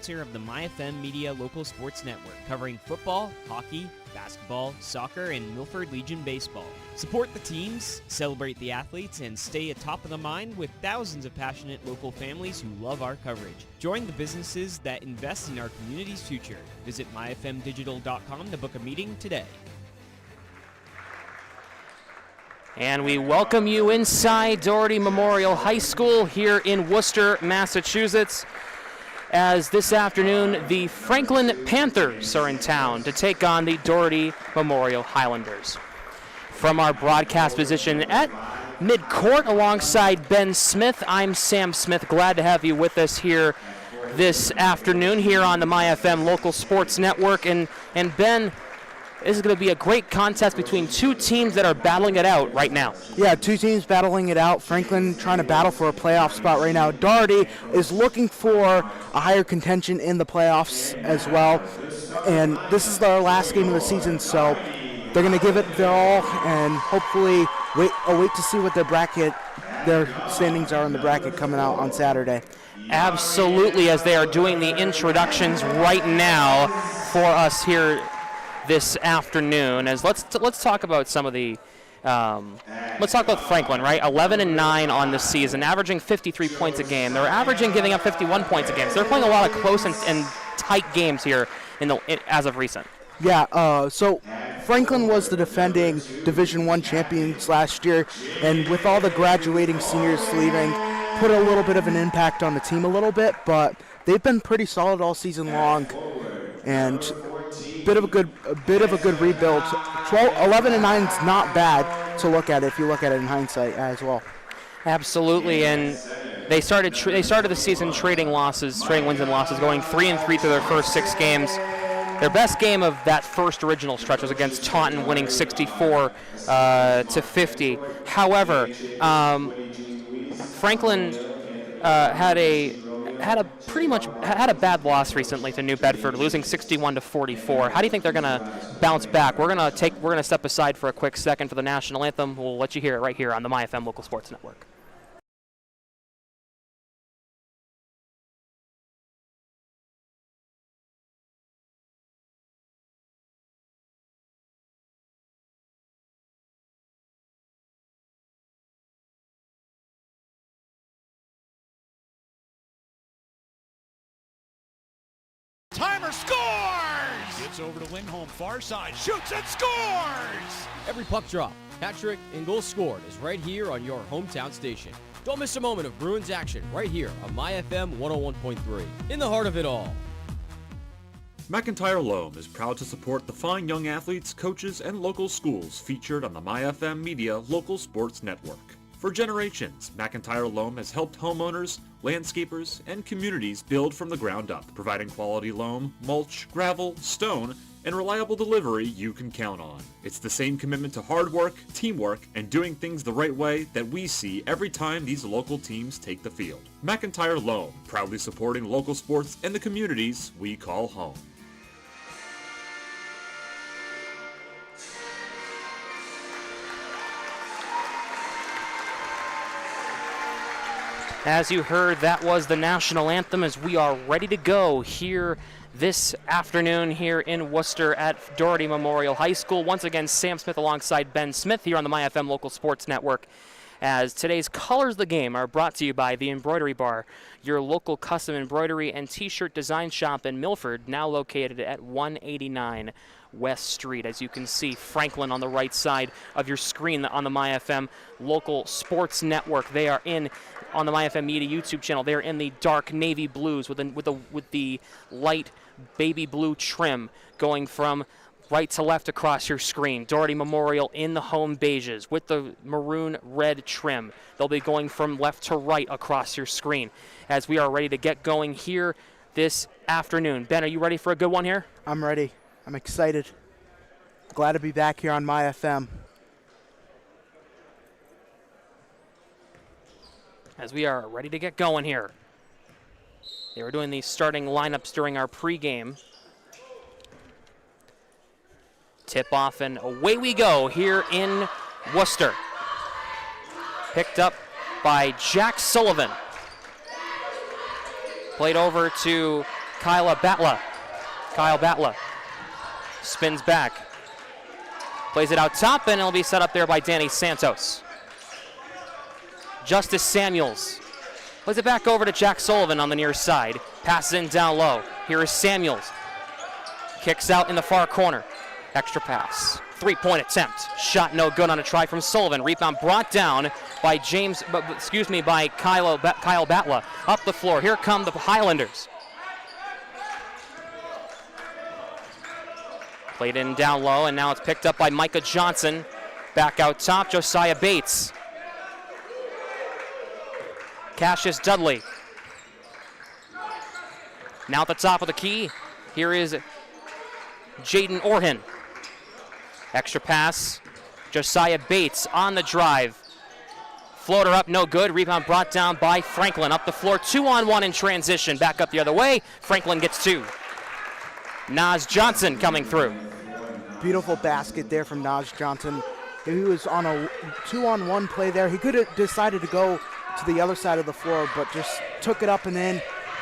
Of the MyFM Media Local Sports Network, covering football, hockey, basketball, soccer, and Milford Legion baseball. Support the teams, celebrate the athletes, and stay atop of the mind with thousands of passionate local families who love our coverage. Join the businesses that invest in our community's future. Visit myfmdigital.com to book a meeting today. And we welcome you inside Doherty-Memorial High School here in Worcester, Massachusetts, as this afternoon the Franklin Panthers are in town to take on the Doherty-Memorial Highlanders. From our broadcast position at midcourt alongside Ben Smith, I'm Sam Smith. Glad to have you with us here this afternoon here on the MyFM Local Sports Network. And Ben, this is going to be a great contest between two teams that are battling it out right now. Yeah, two teams battling it out. Franklin trying to battle for a playoff spot right now. Doherty is looking for a higher contention in the playoffs as well. And this is their last game of the season, so they're going to give it their all and hopefully wait to see what their standings are in the bracket coming out on Saturday. Absolutely, as they are doing the introductions right now for us here this afternoon. As let's talk about some of the let's talk about Franklin, right? 11-9 on the season, averaging 53 points a game. They're averaging giving up 51 points a game. So they're playing a lot of close and tight games here as of recent. Yeah, so Franklin was the defending Division I champions last year, and with all the graduating seniors leaving, put a little bit of an impact on the team a little bit, but they've been pretty solid all season long, and a bit of a good rebuild. 11-9 is not bad to look at if you look at it in hindsight as well. Absolutely, and they started the season trading wins and losses, going 3-3 through their first 6 games. Their best game of that first original stretch was against Taunton, winning 64 to 50. However, Franklin had a bad loss recently to New Bedford, losing 61 to 44. How do you think they're going to bounce back? We're going to step aside for a quick second for the national anthem. We'll let you hear it right here on the MyFM Local Sports Network. Timer scores! Gets over to Lindholm, far side, shoots and scores! Every puck drop, hat trick, and goal scored is right here on your hometown station. Don't miss a moment of Bruins action right here on MyFM 101.3. In the heart of it all. McIntyre Loam is proud to support the fine young athletes, coaches, and local schools featured on the MyFM Media Local Sports Network. For generations, McIntyre Loam has helped homeowners, landscapers, and communities build from the ground up, providing quality loam, mulch, gravel, stone, and reliable delivery you can count on. It's the same commitment to hard work, teamwork, and doing things the right way that we see every time these local teams take the field. McIntyre Loam, proudly supporting local sports and the communities we call home. As you heard, that was the national anthem as we are ready to go here this afternoon here in Worcester at Doherty-Memorial High School. Once again, Sam Smith alongside Ben Smith here on the MyFM Local Sports Network. As today's Colors of the Game are brought to you by the Embroidery Bar, your local custom embroidery and t-shirt design shop in Milford, now located at 189 West Street. As you can see, Franklin on the right side of your screen on the MyFM Local Sports Network. They are on the MyFM Media YouTube channel. They're in the dark navy blues with the light baby blue trim going from right to left across your screen. Doherty-Memorial in the home beiges with the maroon red trim. They'll be going from left to right across your screen as we are ready to get going here this afternoon. Ben, are you ready for a good one here? I'm ready. I'm excited. Glad to be back here on MyFM. As we are ready to get going here. They were doing these starting lineups during our pregame. Tip off and away we go here in Worcester. Picked up by Jack Sullivan. Played over to Kyle Batla spins back. Plays it out top, and it'll be set up there by Danny Santos. Justice Samuels plays it back over to Jack Sullivan on the near side. Passes in down low. Here is Samuels. Kicks out in the far corner. Extra pass. Three-point attempt. Shot no good on a try from Sullivan. Rebound brought down by by Kyle Batla. Up the floor. Here come the Highlanders. Played in down low, and now it's picked up by Micah Johnson. Back out top, Josiah Bates. Cassius Dudley. Now at the top of the key, here is Jaden Orhan. Extra pass, Josiah Bates on the drive. Floater up, no good. Rebound brought down by Franklin. Up the floor, 2-on-1 in transition. Back up the other way. Franklin gets 2. Naz Johnson coming through. Beautiful basket there from Naz Johnson. He was on a 2-on-1 play there. He could have decided to go to the other side of the floor, but just took it up and in,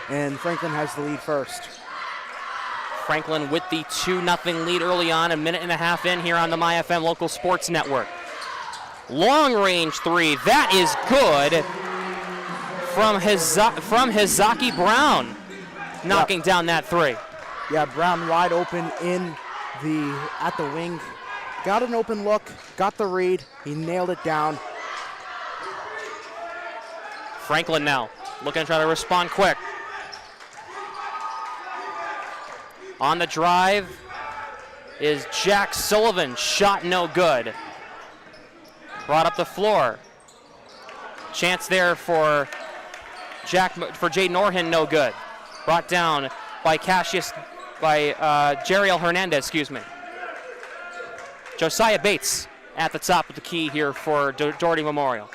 and Franklin has the lead first. Franklin with the 2-0 lead early on, a minute and a half in here on the MyFM Local Sports Network. Long range three, that is good from Hizaki Brown, knocking down that three. Yeah, Brown wide open at the wing. Got an open look, got the read, he nailed it down. Franklin now looking to try to respond quick. On the drive is Jack Sullivan. Shot no good. Brought up the floor. Chance there for Jaden Orhan, no good. Brought down by Jeriel Hernandez, Josiah Bates at the top of the key here for Doherty-Memorial.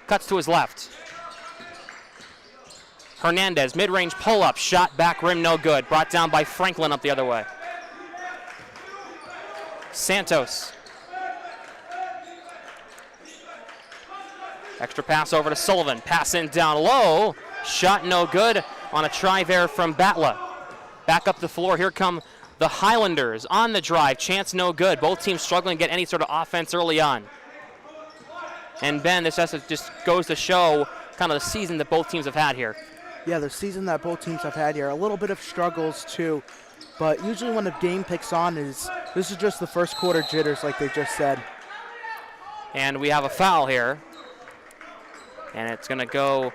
Cuts to his left. Hernandez, mid-range pull-up, shot back rim, no good. Brought down by Franklin up the other way. Santos. Extra pass over to Sullivan. Pass in down low. Shot no good on a try there from Batla. Back up the floor. Here come the Highlanders on the drive. Chance no good. Both teams struggling to get any sort of offense early on. And Ben, this just goes to show kind of the season that both teams have had here. Yeah, the season that both teams have had here. A little bit of struggles too, but usually when the game picks on, this is just the first quarter jitters like they just said. And we have a foul here. And it's going to go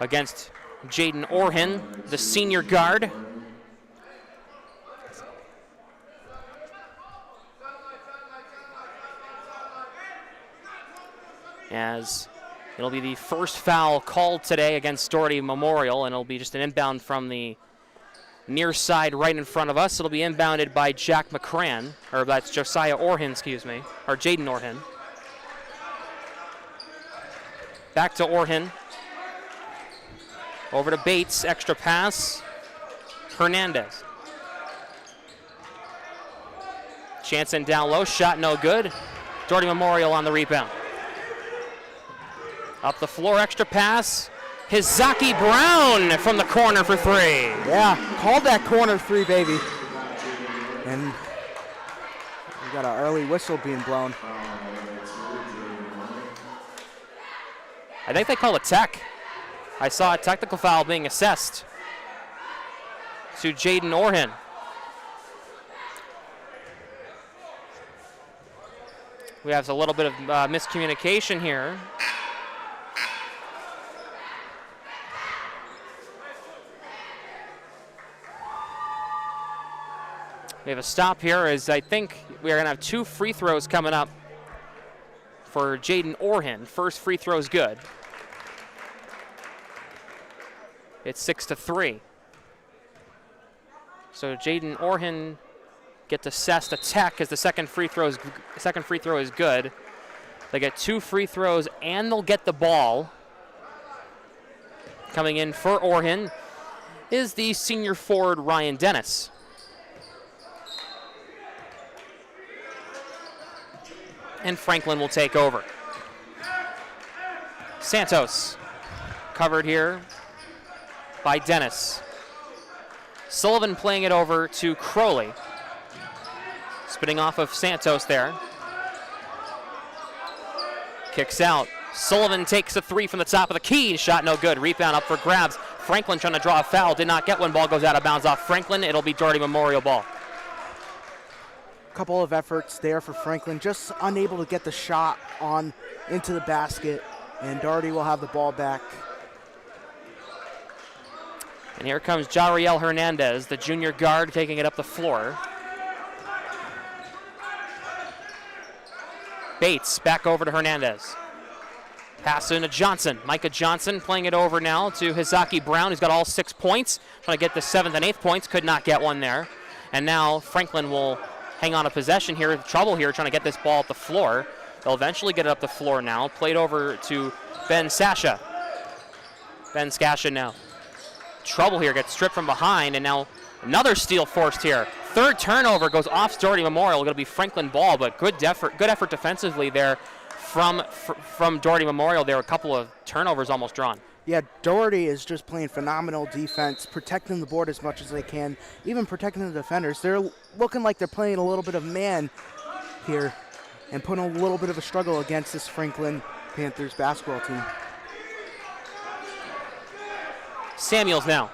against Jaden Orhan, the senior guard. As it'll be the first foul called today against Doherty-Memorial, and it'll be just an inbound from the near side right in front of us. It'll be inbounded by Jack McCran, or that's Josiah Orhan, or Jaden Orhan. Back to Orhan. Over to Bates, extra pass. Hernandez. Chance in down low, shot no good. Doherty-Memorial on the rebound. Up the floor, extra pass. Hizaki Brown from the corner for 3. Yeah, called that corner 3, baby. And we got an early whistle being blown. I think they called a tech. I saw a technical foul being assessed to Jaden Orhan. We have a little bit of miscommunication here. We have a stop here as I think we are going to have 2 free throws coming up for Jaden Orhan. First free throw is good. It's 6-3. So Jaden Orhan gets assessed a tech as the second free throw is good. They get 2 free throws and they'll get the ball. Coming in for Orhan is the senior forward Ryan Dennis. And Franklin will take over. Santos covered here by Dennis. Sullivan playing it over to Crowley. Spinning off of Santos there. Kicks out. Sullivan takes a three from the top of the key. Shot no good. Rebound up for grabs. Franklin trying to draw a foul. Did not get one. Ball goes out of bounds off Franklin. It'll be Doherty-Memorial ball. Couple of efforts there for Franklin, just unable to get the shot on into the basket, and Doherty will have the ball back. And here comes Jariel Hernandez, the junior guard, taking it up the floor. Bates back over to Hernandez. Pass into Johnson. Micah Johnson playing it over now to Hizaki Brown, who's got all 6 points. Trying to get the 7th and 8th points. Could not get one there. And now Franklin will hang on a possession here. Trouble here trying to get this ball up the floor. They'll eventually get it up the floor now. Played over to Ben Sasha. Ben Skasha now. Trouble here, gets stripped from behind, and now another steal forced here. Third turnover goes off Doherty-Memorial. Going to be Franklin ball, but good effort defensively there from Doherty-Memorial. There were a couple of turnovers almost drawn. Yeah, Doherty is just playing phenomenal defense, protecting the board as much as they can, even protecting the defenders. They're looking like they're playing a little bit of man here and putting a little bit of a struggle against this Franklin Panthers basketball team. Samuels now.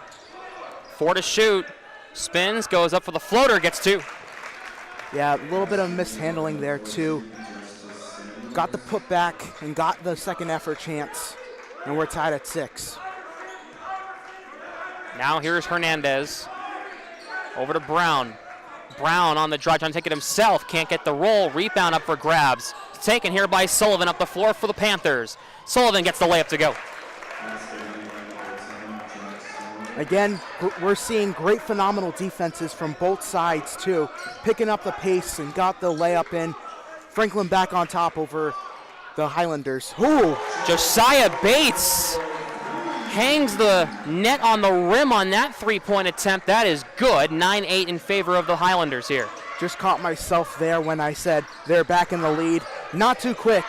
4 to shoot. Spins, goes up for the floater, gets 2. Yeah, a little bit of mishandling there too. Got the putback and got the second effort chance, and we're tied at 6. Now here's Hernandez. Over to Brown. Brown on the drive, trying to take it himself. Can't get the roll. Rebound up for grabs. Taken here by Sullivan up the floor for the Panthers. Sullivan gets the layup to go. Again, we're seeing great phenomenal defenses from both sides too. Picking up the pace and got the layup in. Franklin back on top over the Highlanders. Ooh. Josiah Bates hangs the net on the rim on that three-point attempt. That is good. 9-8 in favor of the Highlanders here. Just caught myself there when I said they're back in the lead. Not too quick.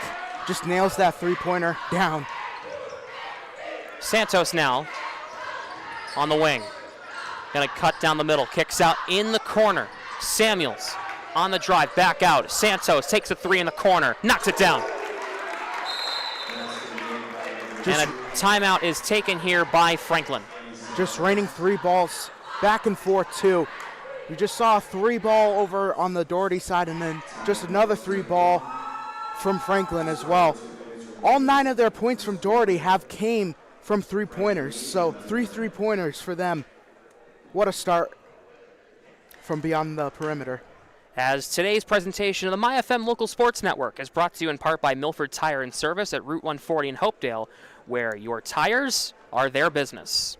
Just nails that three-pointer down. Santos now on the wing. Gonna cut down the middle. Kicks out in the corner. Samuels on the drive. Back out. Santos takes a three in the corner. Knocks it down. And a timeout is taken here by Franklin. Just raining 3 balls back and forth too. We just saw a 3-ball over on the Doherty side and then just another 3-ball from Franklin as well. All 9 of their points from Doherty have came from 3-pointers. So 3 3-pointers for them. What a start from beyond the perimeter. As today's presentation of the MyFM Local Sports Network is brought to you in part by Milford Tire and Service at Route 140 in Hopedale, where your tires are their business.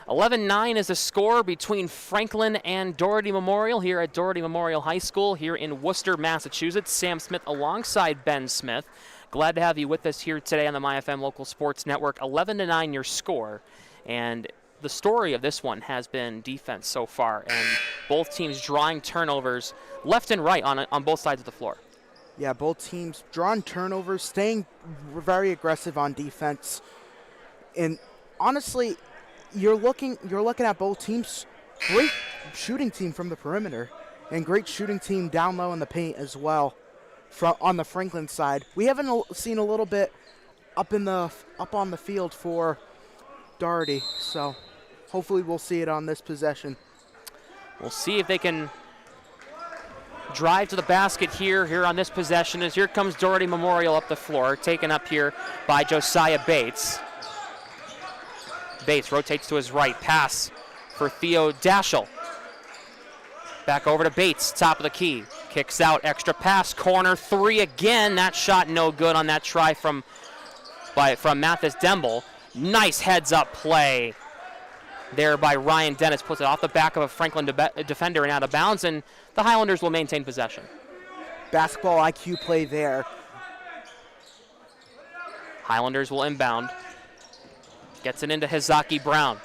11-9 is the score between Franklin and Doherty-Memorial here at Doherty-Memorial High School here in Worcester, Massachusetts. Sam Smith alongside Ben Smith. Glad to have you with us here today on the MyFM Local Sports Network. 11-9 your score, and the story of this one has been defense so far, and both teams drawing turnovers left and right on both sides of the floor. Yeah, both teams drawing turnovers, staying very aggressive on defense. And honestly, you're looking at both teams. Great shooting team from the perimeter and great shooting team down low in the paint as well on the Franklin side. We haven't seen a little bit up on the field for Doherty, so hopefully we'll see it on this possession. We'll see if they can drive to the basket here on this possession, as here comes Doherty-Memorial up the floor, taken up here by Josiah Bates. Bates rotates to his right, pass for Theo Daschel. Back over to Bates, top of the key. Kicks out, extra pass, corner 3 again. That shot no good on that try from Mathis Demble. Nice heads-up play there by Ryan Dennis. Puts it off the back of a Franklin defender and out of bounds, and the Highlanders will maintain possession. Basketball IQ play there. Highlanders will inbound. Gets it into Hizaki Brown.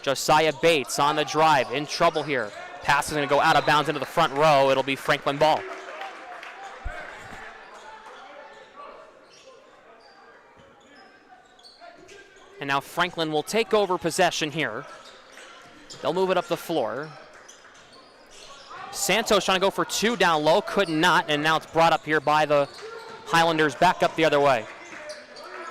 Josiah Bates on the drive, in trouble here. Pass is going to go out of bounds into the front row. It'll be Franklin ball. And now Franklin will take over possession here. They'll move it up the floor. Santos trying to go for two down low, could not, and now it's brought up here by the Highlanders back up the other way.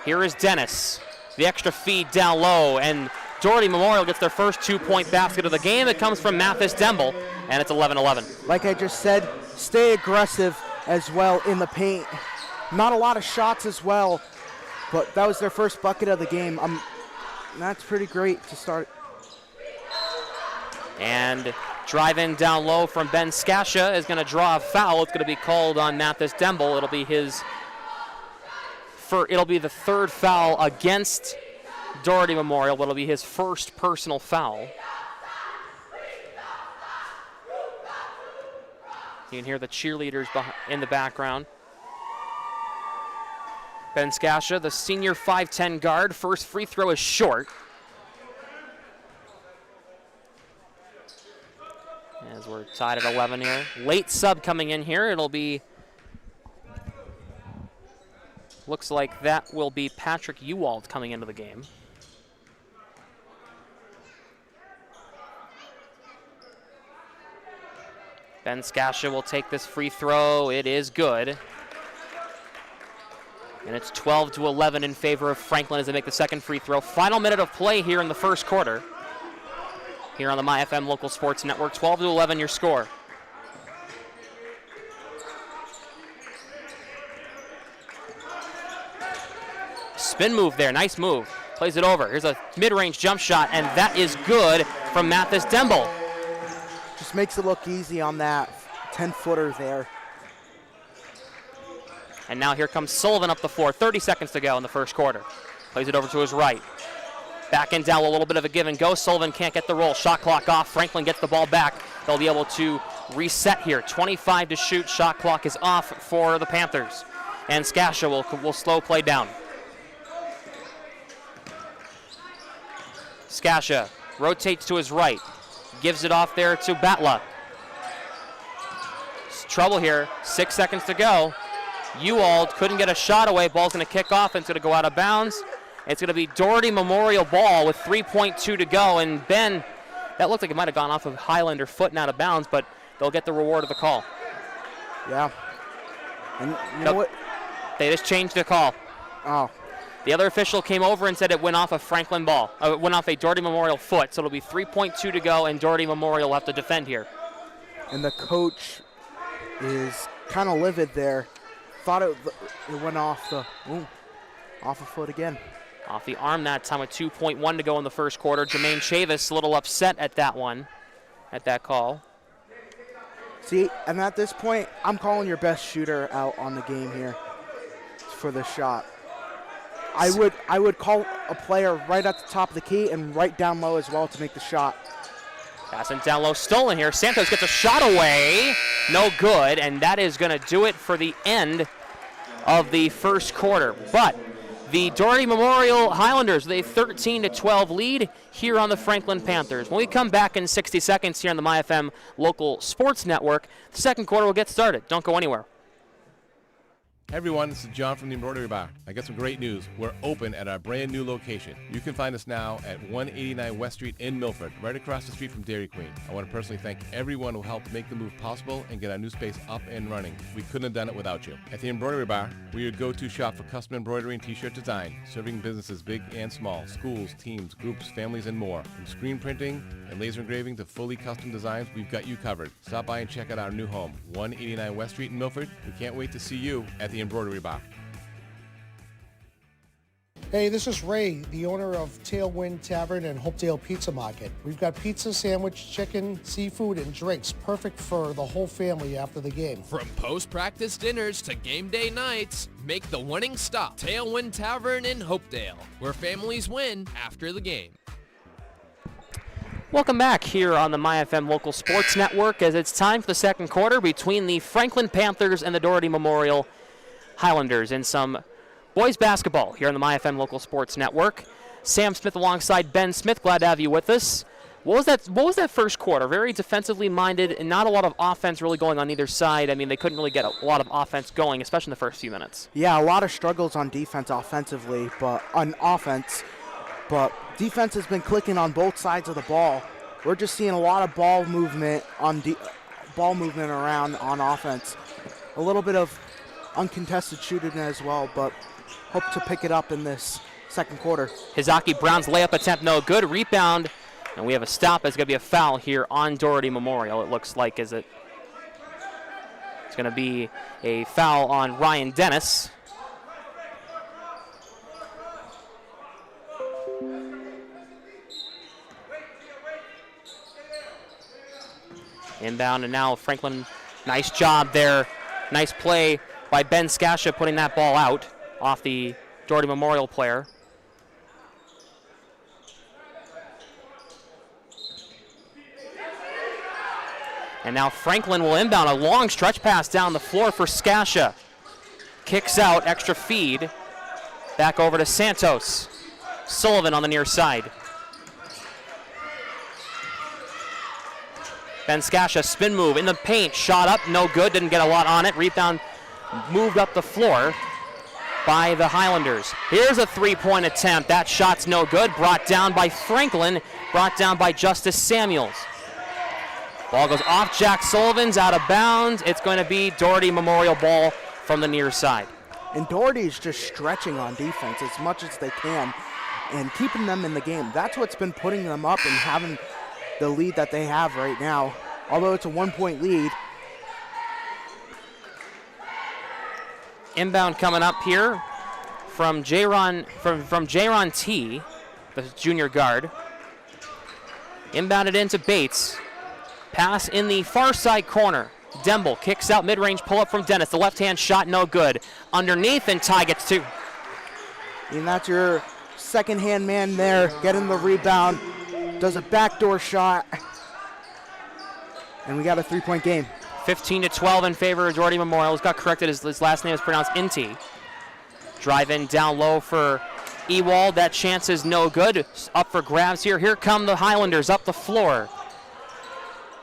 Here is Dennis. The extra feed down low, and Doherty-Memorial gets their first 2-point basket of the game. It comes from Mathis Demble, and it's 11-11. Like I just said, stay aggressive as well in the paint. Not a lot of shots as well, but that was their first bucket of the game. That's pretty great to start. And drive in down low from Ben Skasha is going to draw a foul. It's going to be called on Mathis Demble. It'll be the third foul against Doherty-Memorial, but it'll be his first personal foul. You can hear the cheerleaders in the background. Ben Skasha, the senior 5'10 guard, first free throw is short. As we're tied at 11 here. Late sub coming in here. It'll be, looks like that will be Patrick Ewald coming into the game. Ben Skasha will take this free throw. It is good. And it's 12-11 in favor of Franklin as they make the second free throw. Final minute of play here in the first quarter. Here on the MyFM Local Sports Network, 12-11 your score. Spin move there, nice move. Plays it over. Here's a mid-range jump shot, and that is good from Mathis Demble. Just makes it look easy on that 10-footer there. And now here comes Sullivan up the floor. 30 seconds to go in the first quarter. Plays it over to his right. Back and down, a little bit of a give and go. Sullivan can't get the roll. Shot clock off. Franklin gets the ball back. They'll be able to reset here. 25 to shoot. Shot clock is off for the Panthers. And Skasha will slow play down. Skasha rotates to his right. Gives it off there to Batla. Trouble here. 6 seconds to go. Ewald couldn't get a shot away. Ball's going to kick off and it's going to go out of bounds. It's going to be Doherty-Memorial ball with 3.2 to go. And Ben, that looked like it might have gone off of Highlander foot and out of bounds, but they'll get the reward of the call. Yeah. And you know what? They just changed the call. Oh. The other official came over and said it went off a Franklin ball. It went off a Doherty-Memorial foot, so it'll be 3.2 to go, and Doherty-Memorial will have to defend here. And the coach is kind of livid there. Thought it went off off a foot again. Off the arm that time with 2.1 to go in the first quarter. Jermaine Chavis a little upset at that one, at that call. See, and at this point, I'm calling your best shooter out on the game here for the shot. I would call a player right at the top of the key and right down low as well to make the shot. Passing down low, stolen here. Santos gets a shot away. No good, and that is going to do it for the end of the first quarter. But the Doherty-Memorial Highlanders with a 13-12 lead here on the Franklin Panthers. When we come back in 60 seconds here on the MyFM Local Sports Network, the second quarter will get started. Don't go anywhere. Hey everyone, this is John from the Embroidery Bar. I got some great news. We're open at our brand new location. You can find us now at 189 West Street in Milford, right across the street from Dairy Queen. I want to personally thank everyone who helped make the move possible and get our new space up and running. We couldn't have done it without you. At the Embroidery Bar, we're your go-to shop for custom embroidery and t-shirt design, serving businesses big and small, schools, teams, groups, families, and more. From screen printing and laser engraving to fully custom designs, we've got you covered. Stop by and check out our new home, 189 West Street in Milford. We can't wait to see you at the Embroidery Bar. Hey, this is Ray, the owner of Tailwind Tavern and Hopedale Pizza Market. We've got pizza, sandwich, chicken, seafood, and drinks, perfect for the whole family after the game. From post-practice dinners to game day nights, make the winning stop. Tailwind Tavern in Hopedale, where families win after the game. Welcome back here on the MyFM Local Sports Network as it's time for the second quarter between the Franklin Panthers and the Doherty-Memorial Highlanders in some boys basketball here on the MyFM Local Sports Network. Sam Smith alongside Ben Smith, glad to have you with us. What was that first quarter? Very defensively minded and not a lot of offense really going on either side. I mean, they couldn't really get a lot of offense going, especially in the first few minutes. Yeah, a lot of struggles on defense offensively, but on offense. But defense has been clicking on both sides of the ball, we're just seeing a lot of ball movement around on offense. A little bit of uncontested shooting as well, but hope to pick it up in this second quarter. Hizaki Brown's layup attempt no good. Rebound, and we have a stop. It's going to be a foul here on Doherty Memorial, it looks like. It's going to be a foul on Ryan Dennis. Inbound, and now Franklin, nice job there. Nice play by Ben Skasha putting that ball out off the Doherty Memorial player. And now Franklin will inbound a long stretch pass down the floor for Skasha. Kicks out, extra feed. Back over to Santos. Sullivan on the near side. Ben Skasha, spin move in the paint, shot up, no good, didn't get a lot on it. Rebound moved up the floor by the Highlanders. Here's a three-point attempt. That shot's no good, brought down by Franklin, brought down by Justice Samuels. Ball goes off Jack Sullivan's, out of bounds. It's going to be Doherty Memorial ball from the near side. And Doherty's just stretching on defense as much as they can and keeping them in the game. That's what's been putting them up and having the lead that they have right now. Although it's a 1-point lead. Inbound coming up here from Jaron T, the junior guard. Inbounded into Bates. Pass in the far side corner. Demble kicks out mid-range pull-up from Dennis. The left-hand shot no good. Underneath, and Ty gets two. And that's your second-hand man there, getting the rebound. Does a backdoor shot. And we got a three-point game. 15-12 in favor of Doherty Memorial. Got corrected. His last name is pronounced Inti. Drive in down low for Ewald. That chance is no good. Up for grabs here. Here come the Highlanders up the floor.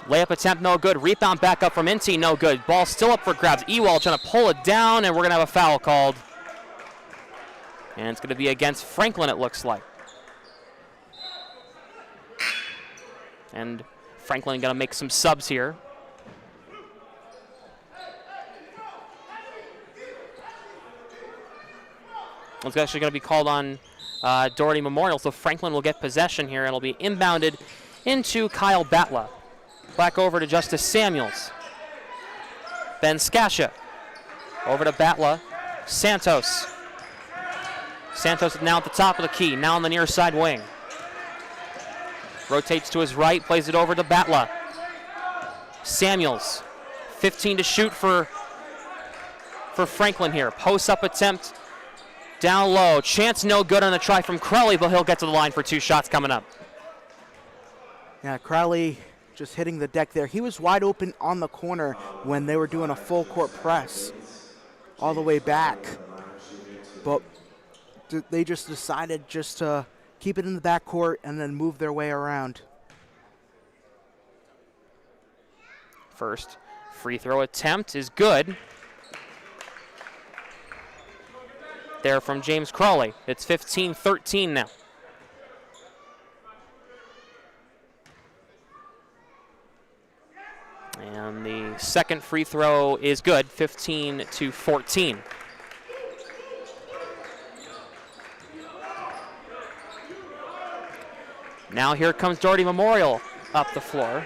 Layup attempt no good. Rebound back up from Inti, no good. Ball still up for grabs. Ewald trying to pull it down, and we're going to have a foul called. And it's going to be against Franklin, it looks like. And Franklin going to make some subs here. It's actually going to be called on Doherty Memorial, so Franklin will get possession here. It'll be inbounded into Kyle Batla. Back over to Justice Samuels. Ben Skasha. Over to Batla. Santos. Santos now at the top of the key, now on the near side wing. Rotates to his right, plays it over to Batla. Samuels. 15 to shoot for Franklin here. Post-up attempt down low. Chance no good on the try from Crowley, but he'll get to the line for two shots coming up. Yeah, Crowley just hitting the deck there. He was wide open on the corner when they were doing a full court press all the way back. But they just decided just to keep it in the backcourt and then move their way around. First free throw attempt is good. There from James Crawley. It's 15-13 now. And the second free throw is good, 15-14. Now here comes Doherty Memorial up the floor.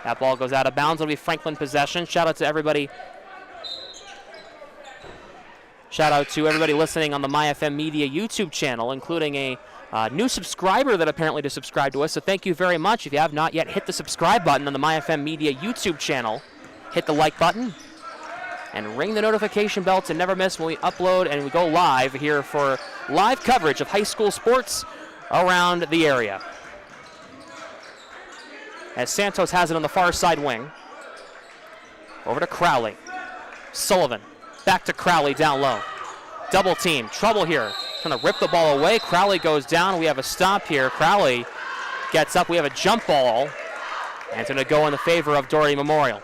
That ball goes out of bounds. It'll be Franklin possession. Shout out to everybody. Shout out to everybody listening on the MyFM Media YouTube channel, including a new subscriber that apparently just subscribed to us. So thank you very much. If you have not yet hit the subscribe button on the MyFM Media YouTube channel, hit the like button and ring the notification bell to never miss when we upload and we go live here for live coverage of high school sports around the area. As Santos has it on the far side wing. Over to Crowley. Sullivan. Back to Crowley down low. Double team. Trouble here. Trying to rip the ball away. Crowley goes down. We have a stop here. Crowley gets up. We have a jump ball. And it's going to go in the favor of Doherty Memorial.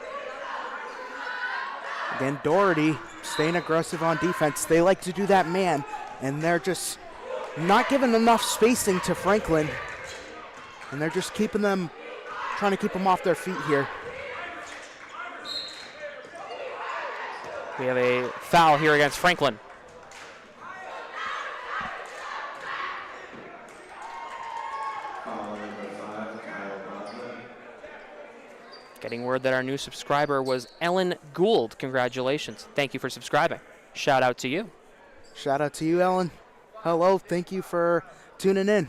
Again, Doherty staying aggressive on defense. They like to do that man, and they're just not giving enough spacing to Franklin. And they're just trying to keep them off their feet here. We have a foul here against Franklin. Getting word that our new subscriber was Ellen Gould. Congratulations. Thank you for subscribing. Shout out to you. Shout out to you, Ellen. Hello, thank you for tuning in.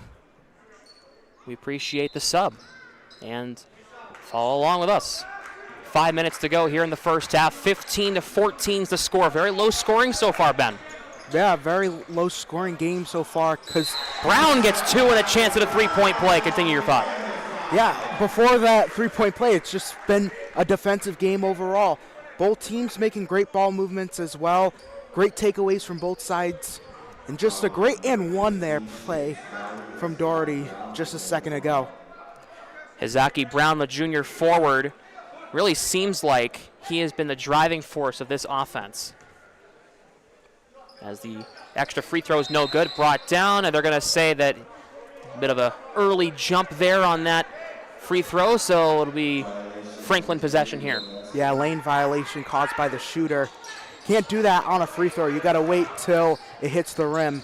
We appreciate the sub. And follow along with us. 5 minutes to go here in the first half. 15-14 is the score. Very low scoring so far, Ben. Yeah, very low scoring game so far because Brown gets two and a chance at a three-point play. Continue your thought. Yeah, before that three-point play, it's just been a defensive game overall. Both teams making great ball movements as well. Great takeaways from both sides. And just a great and one there play from Doherty just a second ago. Hizaki Brown, the junior forward, really seems like he has been the driving force of this offense. As the extra free throw is no good, brought down, and they're going to say that a bit of an early jump there on that free throw, so it'll be Franklin possession here. Yeah, lane violation caused by the shooter. Can't do that on a free throw. You got to wait till it hits the rim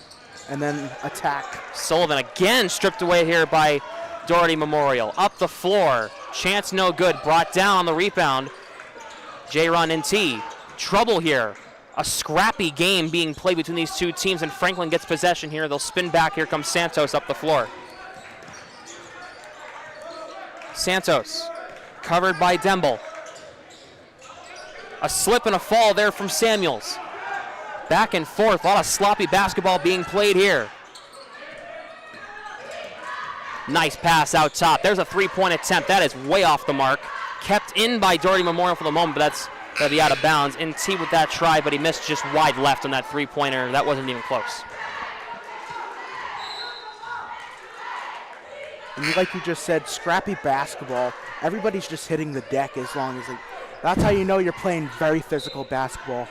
and then attack. Sullivan again stripped away here by Doherty-Memorial. Up the floor, chance no good, brought down on the rebound. J-Ron and T. Trouble here. A scrappy game being played between these two teams, and Franklin gets possession here. They'll spin back. Here comes Santos up the floor. Santos, covered by Demble. A slip and a fall there from Samuels. Back and forth, a lot of sloppy basketball being played here. Nice pass out top. There's a three-point attempt. That is way off the mark. Kept in by Doherty-Memorial for the moment, but that's going to be out of bounds. T with that try, but he missed just wide left on that three-pointer. That wasn't even close. And like you just said, scrappy basketball. Everybody's just hitting the deck as long as that's how you know you're playing very physical basketball.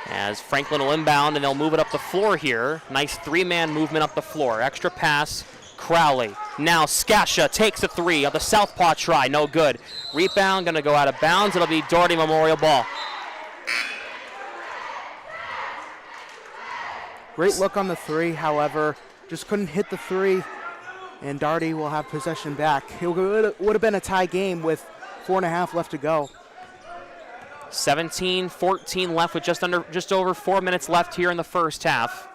As Franklin will inbound, and they'll move it up the floor here. Nice three-man movement up the floor. Extra pass, Crowley. Now Skasha takes a three on the southpaw try, no good. Rebound, going to go out of bounds. It'll be Doherty-Memorial ball. Great look on the three, however, just couldn't hit the three, and Doherty will have possession back. It would have been a tie game with 4.5 left to go. 17-14 left with just over 4 minutes left here in the first half.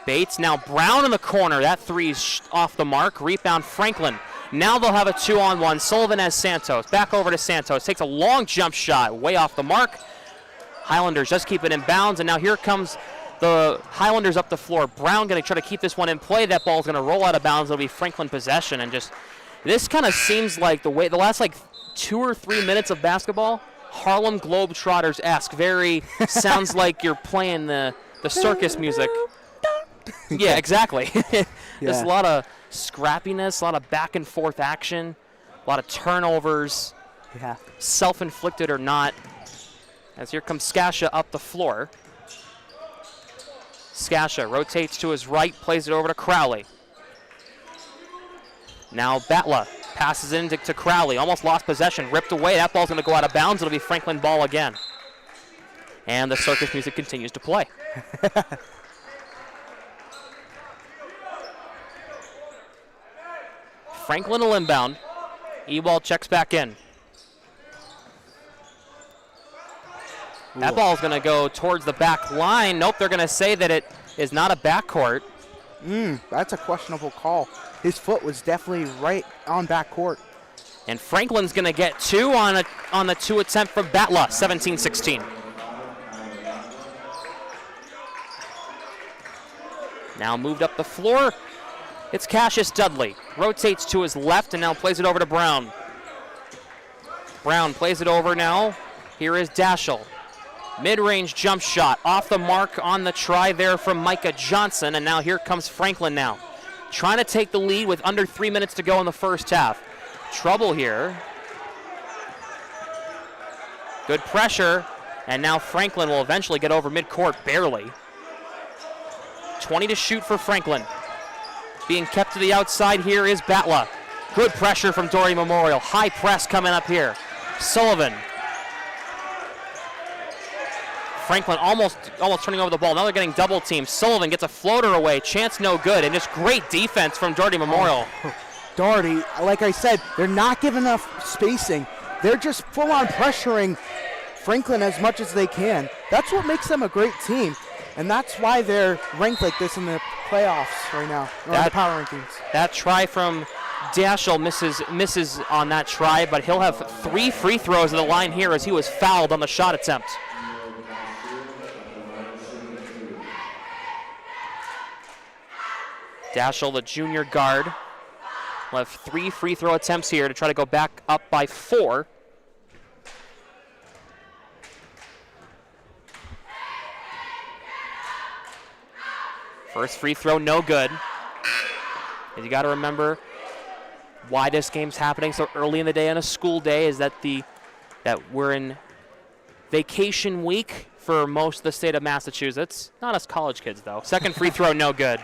Bates, now Brown in the corner. That three's off the mark. Rebound Franklin. Now they'll have a 2-on-1. Sullivan has Santos. Back over to Santos. Takes a long jump shot. Way off the mark. Highlanders just keep it in bounds, and now here comes the Highlanders up the floor. Brown going to try to keep this one in play. That ball's going to roll out of bounds. It'll be Franklin possession, and just this kind of seems like the last 2 or 3 minutes of basketball, Harlem Globetrotters-esque. Very sounds like you're playing the circus music. Yeah, exactly. There's a lot of scrappiness, a lot of back and forth action, a lot of turnovers, self-inflicted or not. As here comes Skasha up the floor. Skasha rotates to his right, plays it over to Crowley. Now Batla passes in to Crowley. Almost lost possession, ripped away. That ball's going to go out of bounds. It'll be Franklin ball again. And the circus music continues to play. Franklin will inbound. Ewald checks back in. That ball's going to go towards the back line. Nope, they're going to say that it is not a backcourt. That's a questionable call. His foot was definitely right on backcourt. And Franklin's going to get two on the two attempt from Batla, 17-16. Now moved up the floor. It's Cassius Dudley. Rotates to his left and now plays it over to Brown. Brown plays it over now. Here is Daschel. Mid-range jump shot off the mark on the try there from Micah Johnson, and now here comes Franklin now. Trying to take the lead with under 3 minutes to go in the first half. Trouble here. Good pressure, and now Franklin will eventually get over midcourt, barely. 20 to shoot for Franklin. Being kept to the outside here is Batla. Good pressure from Doherty-Memorial. High press coming up here. Sullivan. Franklin almost turning over the ball. Now they're getting double teamed. Sullivan gets a floater away. Chance no good. And just great defense from Doherty-Memorial. Doherty, like I said, they're not giving enough spacing. They're just full-on pressuring Franklin as much as they can. That's what makes them a great team. And that's why they're ranked like this in the playoffs right now, or in the power rankings. That try from Daschel misses on that try, but he'll have 3 free throws at the line here as he was fouled on the shot attempt. Daschel, the junior guard, will have 3 free throw attempts here to try to go back up by 4. First free throw, no good. And you got to remember why this game's happening so early in the day on a school day is that we're in vacation week for most of the state of Massachusetts. Not us college kids, though. Second free throw, no good.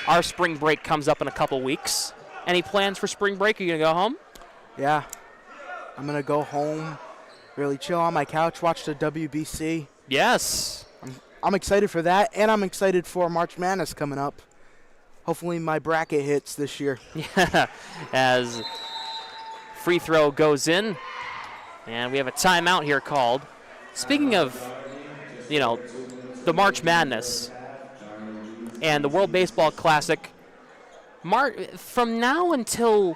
Our spring break comes up in a couple weeks. Any plans for spring break? Are you going to go home? Yeah. I'm going to go home, really chill on my couch, watch the WBC. Yes. I'm excited for that, and I'm excited for March Madness coming up. Hopefully my bracket hits this year. Yeah, as free throw goes in, and we have a timeout here called. Speaking of, the March Madness and the World Baseball Classic, from now until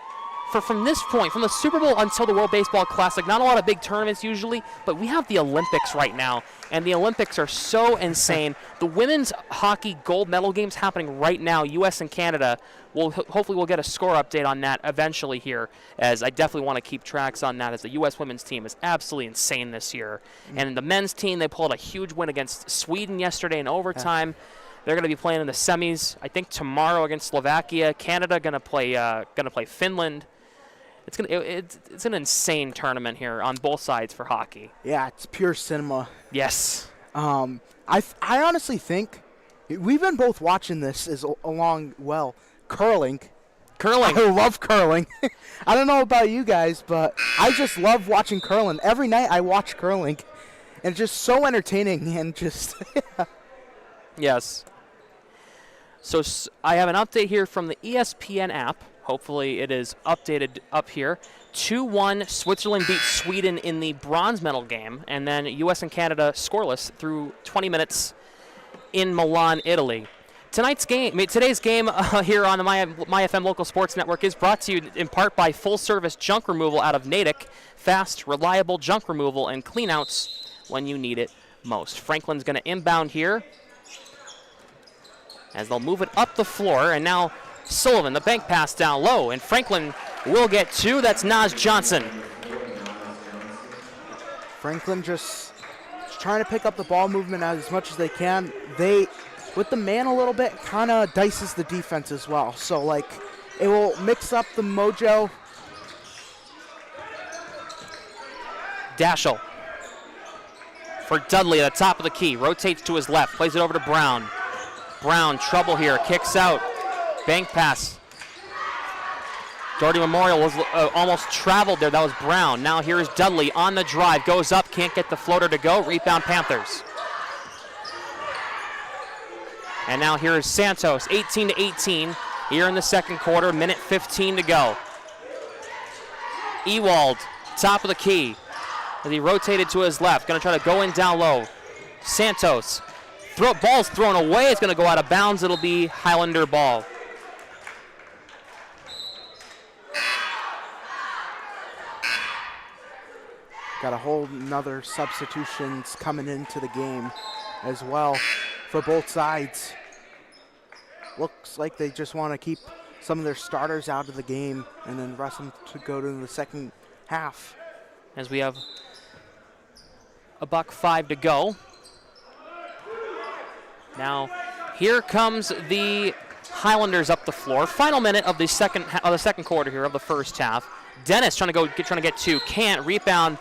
from this point, from the Super Bowl until the World Baseball Classic, not a lot of big tournaments usually, but we have the Olympics right now, and the Olympics are so insane. The women's hockey gold medal games happening right now, U.S. and Canada. Hopefully we'll get a score update on that eventually here, as I definitely want to keep tracks on that, as the U.S. women's team is absolutely insane this year. And the men's team, they pulled a huge win against Sweden yesterday in overtime. They're going to be playing in the semis, I think, tomorrow against Slovakia. Canada going to play Finland. It's an insane tournament here on both sides for hockey. Yeah, it's pure cinema. Yes. I honestly think we've been both watching this along well. Curling. I love curling. I don't know about you guys, but I just love watching curling. Every night I watch curling, and it's just so entertaining and just. Yes. So I have an update here from the ESPN app. Hopefully it is updated up here. 2-1, Switzerland beat Sweden in the bronze medal game, and then U.S. and Canada scoreless through 20 minutes in Milan, Italy. Today's game here on the My FM Local Sports Network is brought to you in part by full-service junk removal out of Natick. Fast, reliable junk removal and cleanouts when you need it most. Franklin's going to inbound here as they'll move it up the floor, and now Sullivan, the bank pass down low, and Franklin will get 2. That's Naz Johnson. Franklin just trying to pick up the ball movement as much as they can. With the man a little bit, kind of dices the defense as well. So, it will mix up the mojo. Daschel for Dudley at the top of the key. Rotates to his left, plays it over to Brown. Brown, trouble here, kicks out. Bank pass. Doherty-Memorial was almost traveled there. That was Brown. Now here's Dudley on the drive. Goes up, can't get the floater to go. Rebound Panthers. And now here is Santos, 18-18 here in the second quarter, minute 15 to go. Ewald, top of the key, as he rotated to his left, going to try to go in down low. Santos, ball's thrown away, it's going to go out of bounds, it'll be Highlander ball. Got a whole nother substitutions coming into the game as well for both sides. Looks like they just want to keep some of their starters out of the game and then rest them to go to the second half. As we have $1:05 to go. Now, here comes the Highlanders up the floor. Final minute of the second quarter here of the first half. Dennis trying to get 2, can't. Rebound,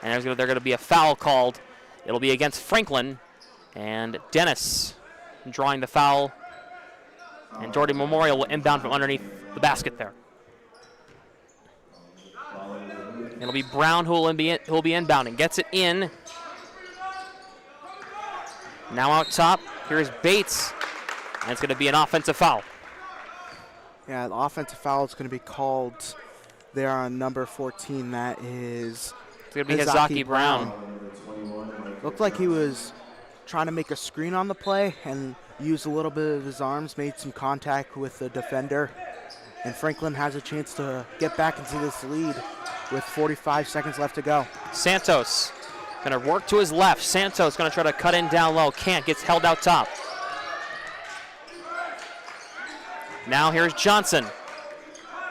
and there's going to be a foul called. It'll be against Franklin, and Dennis drawing the foul. And Doherty-Memorial will inbound from underneath the basket there. It'll be Brown who will be inbounding. Gets it in. Now out top, here's Bates. And it's going to be an offensive foul. Yeah, the offensive foul is going to be called there on number 14. That is it's going to be Hizaki Brown. Looked like he was trying to make a screen on the play and used a little bit of his arms, made some contact with the defender. And Franklin has a chance to get back into this lead with 45 seconds left to go. Santos going to work to his left. Santos going to try to cut in down low. Can't. Gets held out top. Now here's Johnson.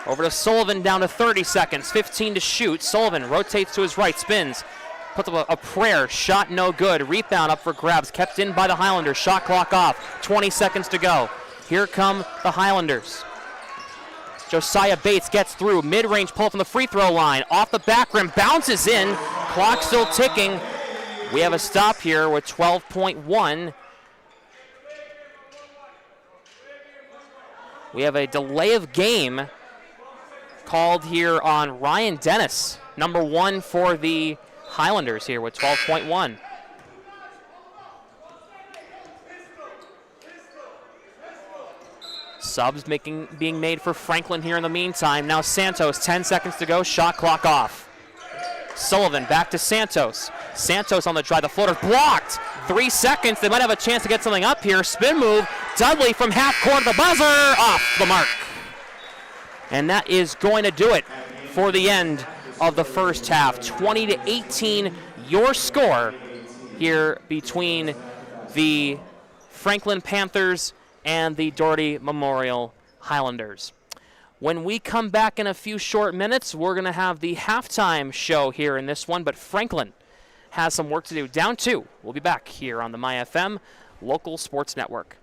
Over to Sullivan, down to 30 seconds. 15 to shoot. Sullivan rotates to his right. Spins. Puts up a prayer. Shot no good. Rebound up for grabs. Kept in by the Highlanders. Shot clock off. 20 seconds to go. Here come the Highlanders. Josiah Bates gets through. Mid-range pull from the free throw line. Off the back rim. Bounces in. Clock still ticking. We have a stop here with 12.1. We have a delay of game called here on Ryan Dennis, number 1 for the Highlanders here with 12.1. Subs being made for Franklin here in the meantime. Now Santos, 10 seconds to go, shot clock off. Sullivan back to Santos. Santos on the drive, the floater blocked. 3 seconds, they might have a chance to get something up here. Spin move, Dudley from half court, the buzzer, off the mark. And that is going to do it for the end of the first half. 20-18, your score here between the Franklin Panthers and the Doherty-Memorial Highlanders. When we come back in a few short minutes, we're going to have the halftime show here in this one, but Franklin has some work to do. Down 2. We'll be back here on the MyFM Local Sports Network.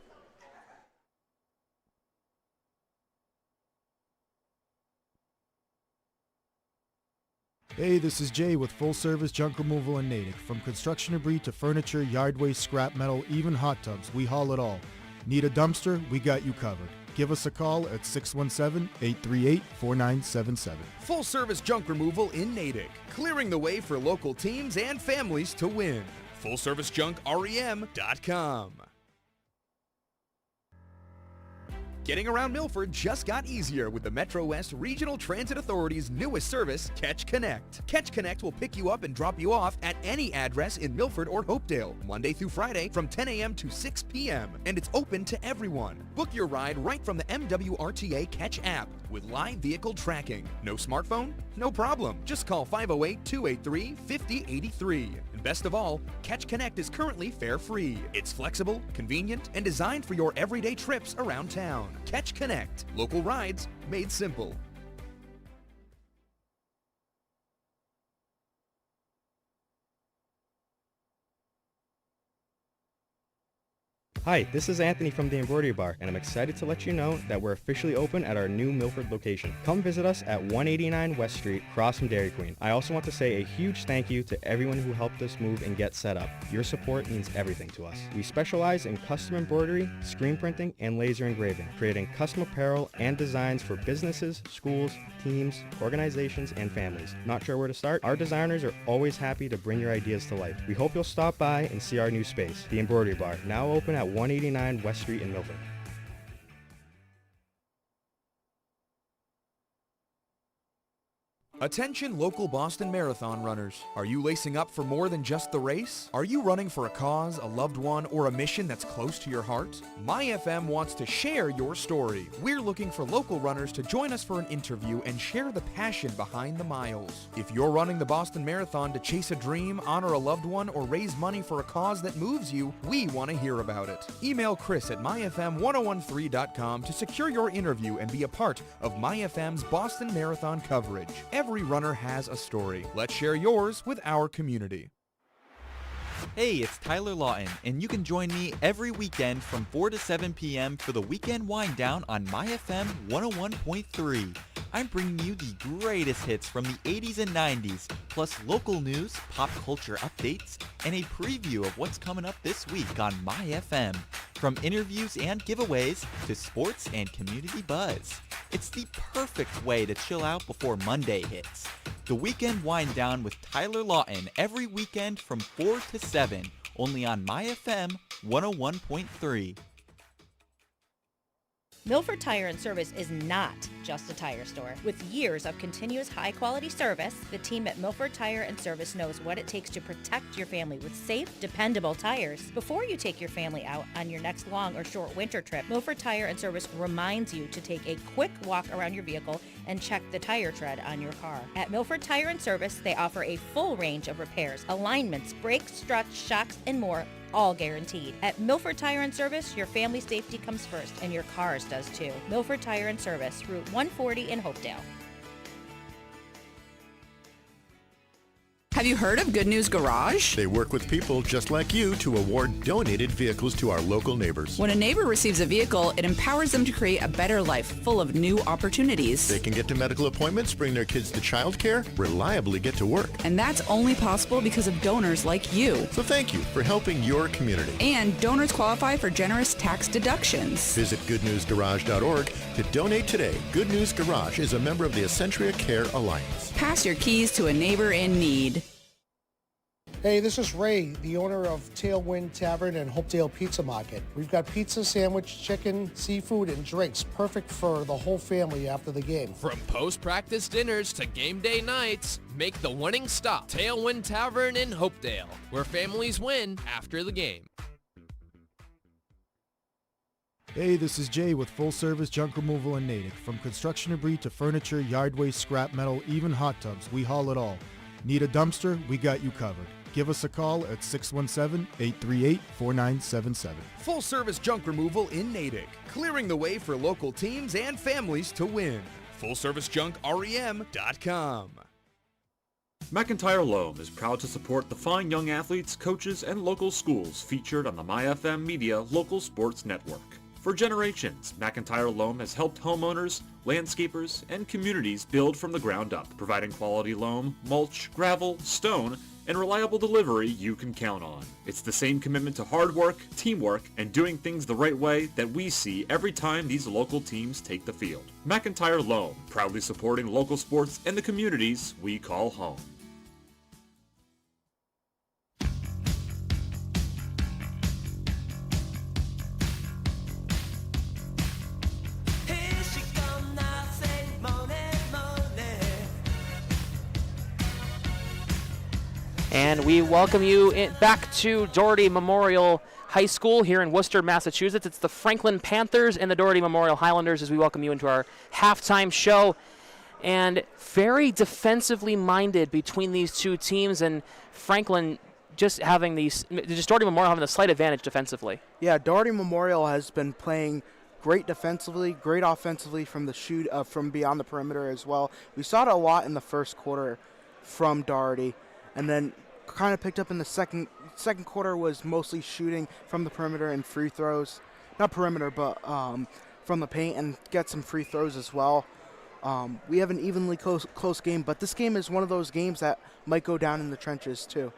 Hey, this is Jay with Full Service Junk Removal in Natick. From construction debris to furniture, yard waste, scrap metal, even hot tubs, we haul it all. Need a dumpster? We got you covered. Give us a call at 617-838-4977. Full Service Junk Removal in Natick, clearing the way for local teams and families to win. FullServiceJunkREM.com. Getting around Milford just got easier with the Metro West Regional Transit Authority's newest service, Catch Connect. Catch Connect will pick you up and drop you off at any address in Milford or Hopedale, Monday through Friday from 10 a.m. to 6 p.m. And it's open to everyone. Book your ride right from the MWRTA Catch app with live vehicle tracking. No smartphone? No problem. Just call 508-283-5083. And best of all, Catch Connect is currently fare-free. It's flexible, convenient, and designed for your everyday trips around town. Catch Connect. Local rides made simple. Hi, this is Anthony from the Embroidery Bar, and I'm excited to let you know that we're officially open at our new Milford location. Come visit us at 189 West Street, across from Dairy Queen. I also want to say a huge thank you to everyone who helped us move and get set up. Your support means everything to us. We specialize in custom embroidery, screen printing, and laser engraving, creating custom apparel and designs for businesses, schools, teams, organizations, and families. Not sure where to start? Our designers are always happy to bring your ideas to life. We hope you'll stop by and see our new space, the Embroidery Bar, now open at 189 West Street in Milford. Attention local Boston Marathon runners. Are you lacing up for more than just the race? Are you running for a cause, a loved one, or a mission that's close to your heart? MyFM wants to share your story. We're looking for local runners to join us for an interview and share the passion behind the miles. If you're running the Boston Marathon to chase a dream, honor a loved one, or raise money for a cause that moves you, we want to hear about it. Email Chris at myfm1013.com to secure your interview and be a part of MyFM's Boston Marathon coverage. Every runner has a story. Let's share yours with our community. Hey, it's Tyler Lawton, and you can join me every weekend from 4 to 7 p.m. for the Weekend Wind Down on MyFM 101.3. I'm bringing you the greatest hits from the 80s and 90s, plus local news, pop culture updates, and a preview of what's coming up this week on MyFM. From interviews and giveaways to sports and community buzz. It's the perfect way to chill out before Monday hits. The Weekend Wind Down with Tyler Lawton every weekend from 4 to 7, only on MyFM 101.3. Milford Tire and Service is not just a tire store. With years of continuous high-quality service, the team at Milford Tire and Service knows what it takes to protect your family with safe, dependable tires. Before you take your family out on your next long or short winter trip, Milford Tire and Service reminds you to take a quick walk around your vehicle and check the tire tread on your car. At Milford Tire and Service, they offer a full range of repairs, alignments, brakes, struts, shocks, and more, all guaranteed. At Milford Tire and Service, your family safety comes first, and your cars does too. Milford Tire and Service, Route 140 in Hopedale. Have you heard of Good News Garage? They work with people just like you to award donated vehicles to our local neighbors. When a neighbor receives a vehicle, it empowers them to create a better life full of new opportunities. They can get to medical appointments, bring their kids to childcare, reliably get to work. And that's only possible because of donors like you. So thank you for helping your community. And donors qualify for generous tax deductions. Visit goodnewsgarage.org to donate today. Good News Garage is a member of the Essentia Care Alliance. Pass your keys to a neighbor in need. Hey, this is Ray, the owner of Tailwind Tavern and Hopedale Pizza Market. We've got pizza, sandwich, chicken, seafood, and drinks, perfect for the whole family after the game. From post-practice dinners to game day nights, make the winning stop. Tailwind Tavern in Hopedale, where families win after the game. Hey, this is Jay with Full Service Junk Removal in Natick. From construction debris to furniture, yard waste, scrap metal, even hot tubs, we haul it all. Need a dumpster? We got you covered. Give us a call at 617-838-4977. Full service junk removal in Natick, clearing the way for local teams and families to win. FullServiceJunkREM.com. McIntyre Loam is proud to support the fine young athletes, coaches, and local schools featured on the MyFM Media Local Sports Network. For generations, McIntyre Loam has helped homeowners, landscapers, and communities build from the ground up, providing quality loam, mulch, gravel, stone, and reliable delivery you can count on. It's the same commitment to hard work, teamwork, and doing things the right way that we see every time these local teams take the field. McIntyre Loam, proudly supporting local sports and the communities we call home. And we welcome you back to Doherty-Memorial High School here in Worcester, Massachusetts. It's the Franklin Panthers and the Doherty-Memorial Highlanders as we welcome you into our halftime show. And very defensively minded between these two teams, and Franklin just Doherty-Memorial having the slight advantage defensively. Yeah, Doherty-Memorial has been playing great defensively, great offensively from the from beyond the perimeter as well. We saw it a lot in the first quarter from Doherty. And then kind of picked up in the second quarter was mostly shooting from the perimeter and free throws. Not perimeter, but from the paint, and get some free throws as well. We have an evenly close game, but this game is one of those games that might go down in the trenches too.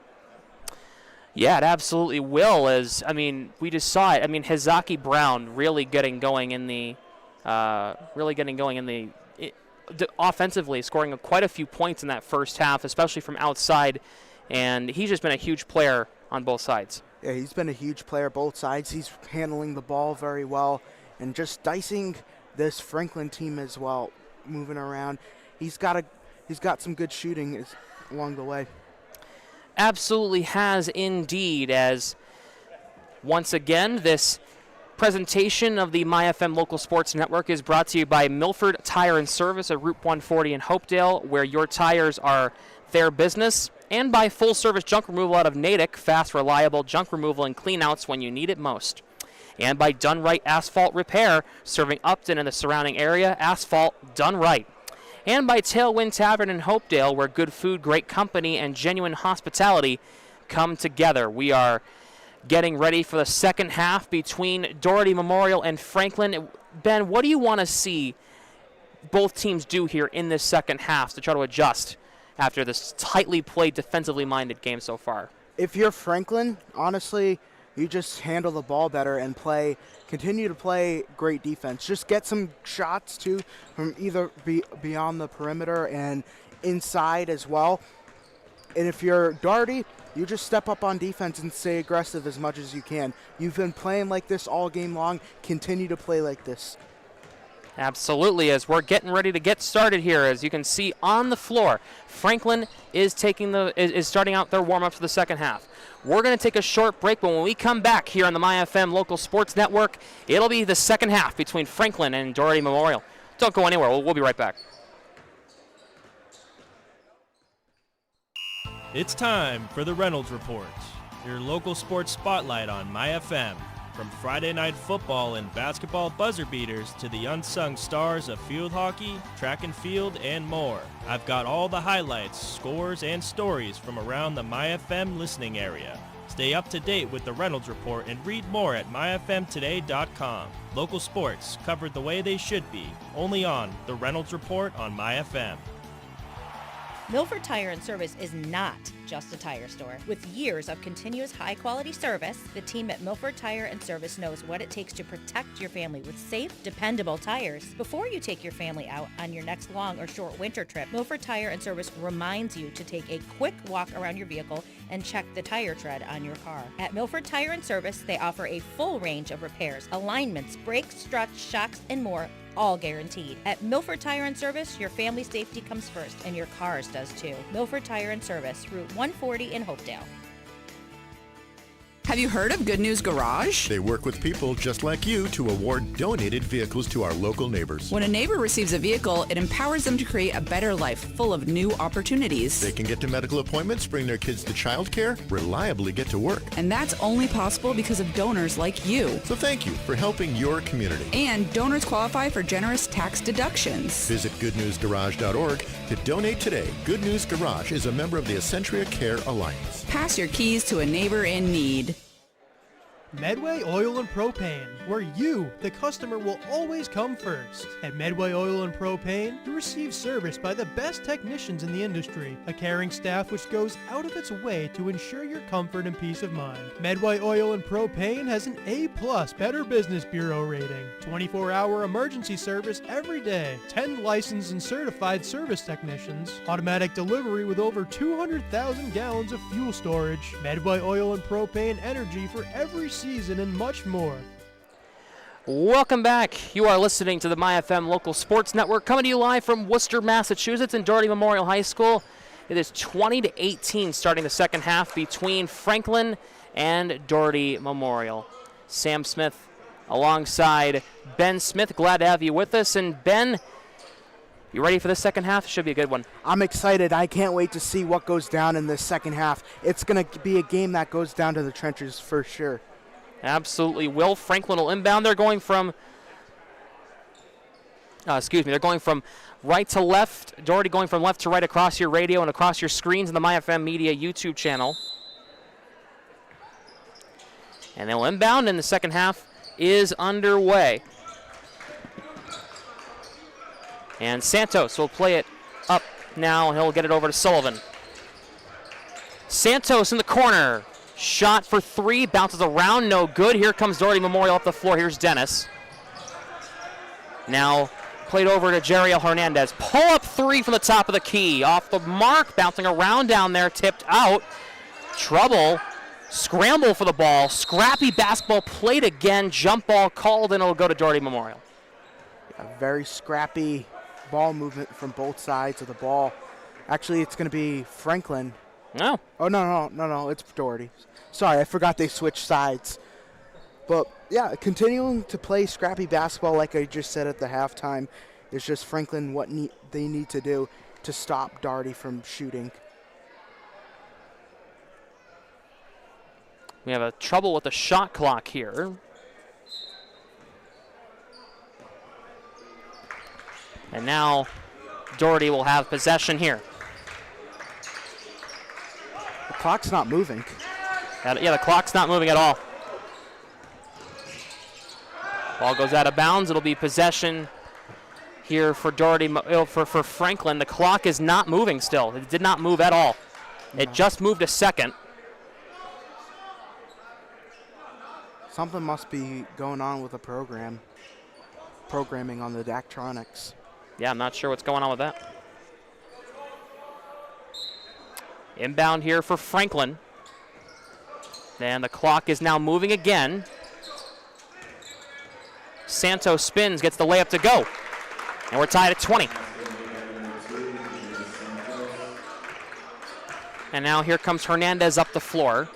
Yeah, it absolutely will. We just saw it. Hizaki Brown really getting going in the offensively, scoring quite a few points in that first half, especially from outside, and he's just been a huge player on both sides. Yeah, he's been a huge player both sides. He's handling the ball very well and just dicing this Franklin team as well, moving around. He's got some good shooting along the way. Absolutely has indeed, as once again this presentation of the MyFM Local Sports Network is brought to you by Milford Tire and Service at Route 140 in Hopedale, where your tires are their business, and by Full Service Junk Removal out of Natick, fast, reliable junk removal and cleanouts when you need it most. And by Done Right Asphalt Repair, serving Upton and the surrounding area, asphalt done right. And by Tailwind Tavern in Hopedale, where good food, great company, and genuine hospitality come together. We are getting ready for the second half between Doherty-Memorial and Franklin. Ben, what do you want to see both teams do here in this second half to try to adjust after this tightly played, defensively minded game so far? If you're Franklin, honestly, You just handle the ball better and continue to play great defense. Just get some shots too from either beyond the perimeter and inside as well. And if you're Doherty, you just step up on defense and stay aggressive as much as you can. You've been playing like this all game long. Continue to play like this. Absolutely, as we're getting ready to get started here, as you can see on the floor, Franklin is starting out their warm-up for the second half. We're going to take a short break, but when we come back here on the MyFM Local Sports Network, it'll be the second half between Franklin and Doherty-Memorial. Don't go anywhere. We'll be right back. It's time for the Reynolds Report, your local sports spotlight on MyFM. From Friday night football and basketball buzzer beaters to the unsung stars of field hockey, track and field, and more. I've got all the highlights, scores, and stories from around the MyFM listening area. Stay up to date with the Reynolds Report and read more at myfmtoday.com. Local sports covered the way they should be, only on the Reynolds Report on MyFM. Milford Tire and Service is not just a tire store. With years of continuous high-quality service, the team at Milford Tire and Service knows what it takes to protect your family with safe, dependable tires. Before you take your family out on your next long or short winter trip, Milford Tire and Service reminds you to take a quick walk around your vehicle and check the tire tread on your car. At Milford Tire and Service, they offer a full range of repairs, alignments, brakes, struts, shocks, and more, all guaranteed. At Milford Tire and Service, your family safety comes first, and your cars does too. Milford Tire and Service, Route 140 in Hopedale. Have you heard of Good News Garage? They work with people just like you to award donated vehicles to our local neighbors. When a neighbor receives a vehicle, it empowers them to create a better life full of new opportunities. They can get to medical appointments, bring their kids to childcare, reliably get to work. And that's only possible because of donors like you. So thank you for helping your community. And donors qualify for generous tax deductions. Visit goodnewsgarage.org to donate today. Good News Garage is a member of the Essentia Care Alliance. Pass your keys to a neighbor in need. Medway Oil and Propane, where you, the customer, will always come first. At Medway Oil and Propane, you receive service by the best technicians in the industry, a caring staff which goes out of its way to ensure your comfort and peace of mind. Medway Oil and Propane has an A+ Better Business Bureau rating, 24-hour emergency service every day, 10 licensed and certified service technicians, automatic delivery with over 200,000 gallons of fuel storage, Medway Oil and Propane energy for every season, and much more. Welcome back. You are listening to the MyFM Local Sports Network, coming to you live from Worcester, Massachusetts, in Doherty-Memorial High School. It is 20-18 starting the second half between Franklin and Doherty-Memorial. Sam Smith alongside Ben Smith. Glad to have you with us. And Ben, you ready for the second half? Should be a good one. I'm excited. I can't wait to see what goes down in this second half. It's going to be a game that goes down to the trenches for sure. Absolutely will. Franklin will inbound. They're going from, they're going from right to left. Doherty going from left to right across your radio and across your screens in the MyFM Media YouTube channel. And they'll inbound, and the second half is underway. And Santos will play it up now, and he'll get it over to Sullivan. Santos in the corner. Shot for three, bounces around, no good. Here comes Doherty-Memorial up the floor. Here's Dennis. Now played over to Jeriel Hernandez. Pull up three from the top of the key. Off the mark, bouncing around down there, tipped out. Trouble. Scramble for the ball. Scrappy basketball played again. Jump ball called, and it'll go to Doherty-Memorial. A very scrappy ball movement from both sides of the ball. Actually, it's going to be Franklin. No. Oh, no, it's Doherty. Sorry, I forgot they switched sides. But, yeah, continuing to play scrappy basketball like I just said at the halftime is just Franklin what they need to do to stop Doherty from shooting. We have a trouble with the shot clock here. And now Doherty will have possession here. The clock's not moving. Yeah, the clock's not moving at all. Ball goes out of bounds. It'll be possession here for for Franklin. The clock is not moving still. It did not move at all. No. It just moved a second. Something must be going on with the programming on the Daktronics. Yeah, I'm not sure what's going on with that. Inbound here for Franklin. And the clock is now moving again. Santos spins, gets the layup to go. And we're tied at 20. And now here comes Hernandez up the floor.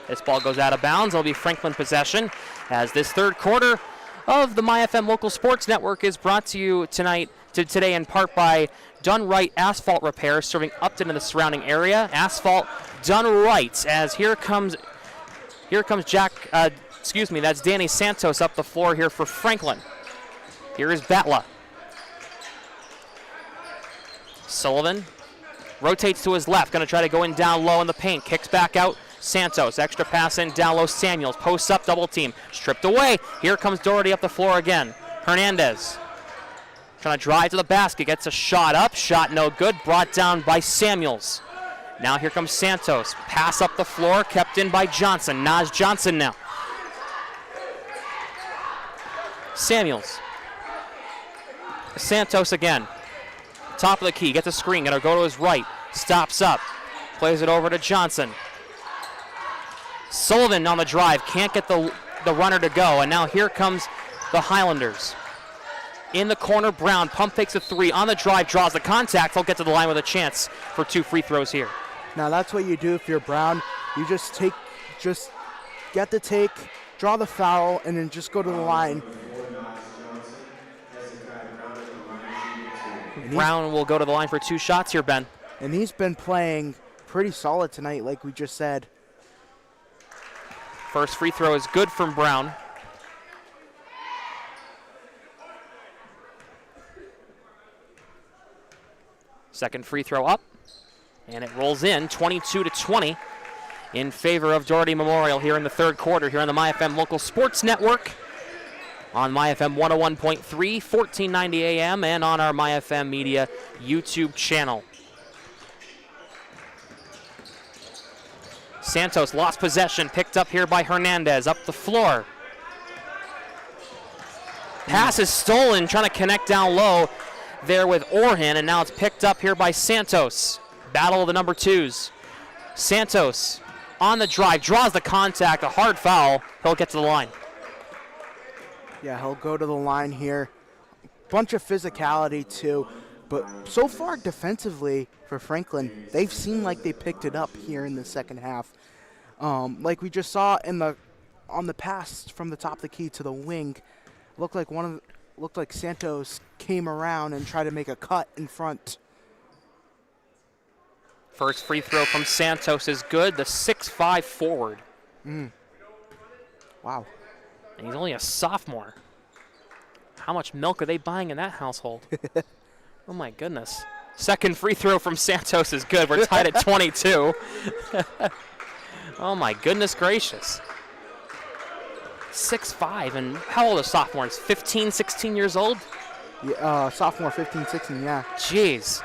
This ball goes out of bounds. It'll be Franklin possession as this third quarter of the MyFM Local Sports Network is brought to you today in part by Done Right Asphalt Repair, serving Upton and the surrounding area. Asphalt done right, as here comes that's Danny Santos up the floor here for Franklin. Here is Batla. Sullivan rotates to his left, going to try to go in down low in the paint, kicks back out. Santos, extra pass in, down low. Samuels, posts up, double team, stripped away. Here comes Doherty up the floor again. Hernandez trying to drive to the basket, gets a shot up, shot no good, brought down by Samuels. Now here comes Santos, pass up the floor, kept in by Johnson. Naj Johnson now. Samuels. Santos again. Top of the key, gets a screen, gonna go to his right, stops up, plays it over to Johnson. Sullivan on the drive, can't get the runner to go, and now here comes the Highlanders. In the corner, Brown, pump fakes a three, on the drive, draws the contact, he'll get to the line with a chance for 2 free throws here. Now that's what you do if you're Brown. You just get the take, draw the foul, and then just go to the line. Brown will go to the line for 2 shots here, Ben. And he's been playing pretty solid tonight, like we just said. First free throw is good from Brown. Second free throw up, and it rolls in 22-20 in favor of Doherty-Memorial here in the third quarter here on the MyFM Local Sports Network. On MyFM 101.3, 1490 AM, and on our MyFM Media YouTube channel. Santos lost possession, picked up here by Hernandez, up the floor. Pass is stolen, trying to connect down low there with Orhan, and now it's picked up here by Santos. Battle of the number 2s. Santos on the drive, draws the contact, a hard foul. He'll get to the line. Yeah, he'll go to the line here. Bunch of physicality too, but so far defensively for Franklin, they've seemed like they picked it up here in the second half. Like we just saw on the pass from the top of the key to the wing, looked like Santos came around and tried to make a cut in front. First free throw from Santos is good, the 6'5" forward. Wow. And he's only a sophomore. How much milk are they buying in that household? Oh my goodness. Second free throw from Santos is good. We're tied at 22. Oh my goodness gracious. 6'5", and how old are sophomores? 15, 16 years old? Yeah, sophomore, 15, 16, yeah. Jeez.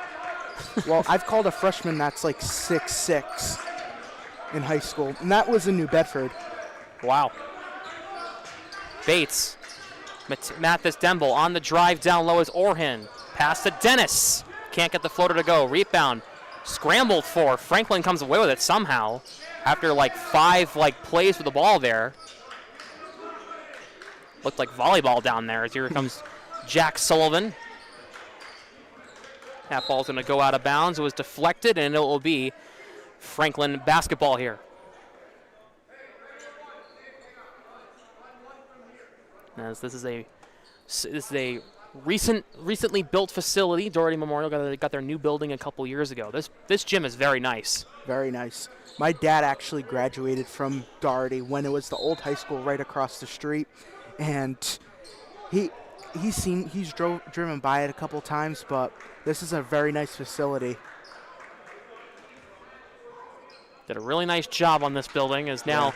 Well, I've called a freshman that's like 6'6" in high school, and that was in New Bedford. Wow. Bates, Mathis Demble on the drive down low is Orhan. Pass to Dennis. Can't get the floater to go. Rebound. Scrambled for. Franklin comes away with it somehow after like 5 plays with the ball there. Looked like volleyball down there as here comes Jack Sullivan. That ball's going to go out of bounds. It was deflected, and it will be Franklin basketball here. As this is a recently built facility. Doherty-Memorial got their new building a couple years ago. This gym is very nice. Very nice. My dad actually graduated from Doherty when it was the old high school right across the street, and he's driven by it a couple times, but this is a very nice facility. Did a really nice job on this building. As now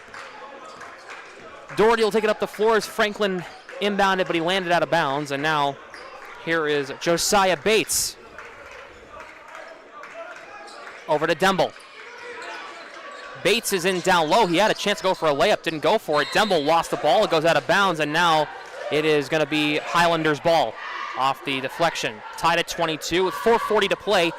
Doherty will take it up the floor as Franklin inbounded, but he landed out of bounds. And now here is Josiah Bates. Over to Demble. Bates is in down low. He had a chance to go for a layup, didn't go for it. Demble lost the ball. It goes out of bounds, and now it is going to be Highlanders' ball off the deflection. Tied at 22 with 4:40 to play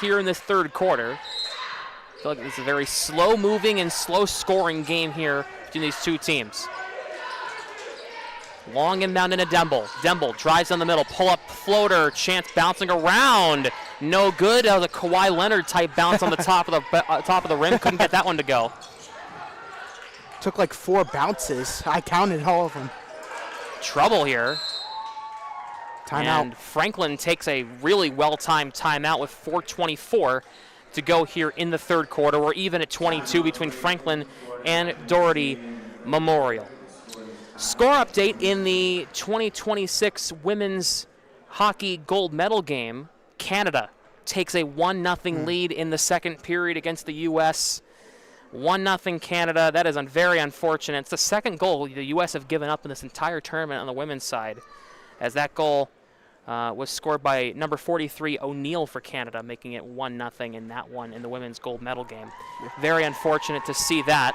here in this third quarter. I feel like this is a very slow-moving and slow-scoring game here between these two teams. Long inbound into Demble. Demble drives down the middle, pull-up floater, chance bouncing around. No good. That was a Kawhi Leonard type bounce on the top of the rim. Couldn't get that one to go. Took like 4 bounces. I counted all of them. Trouble here. Timeout. And Franklin takes a really well-timed timeout with 4:24 to go here in the third quarter. We're even at 22 between Franklin and Doherty-Memorial. Score update in the 2026 women's hockey gold medal game. Canada takes a 1-0 lead in the second period against the U.S. 1-0 Canada. That is very unfortunate. It's the second goal the U.S. have given up in this entire tournament on the women's side, as that goal was scored by number 43 O'Neill for Canada, making it 1-0 in that one in the women's gold medal game. Very unfortunate to see that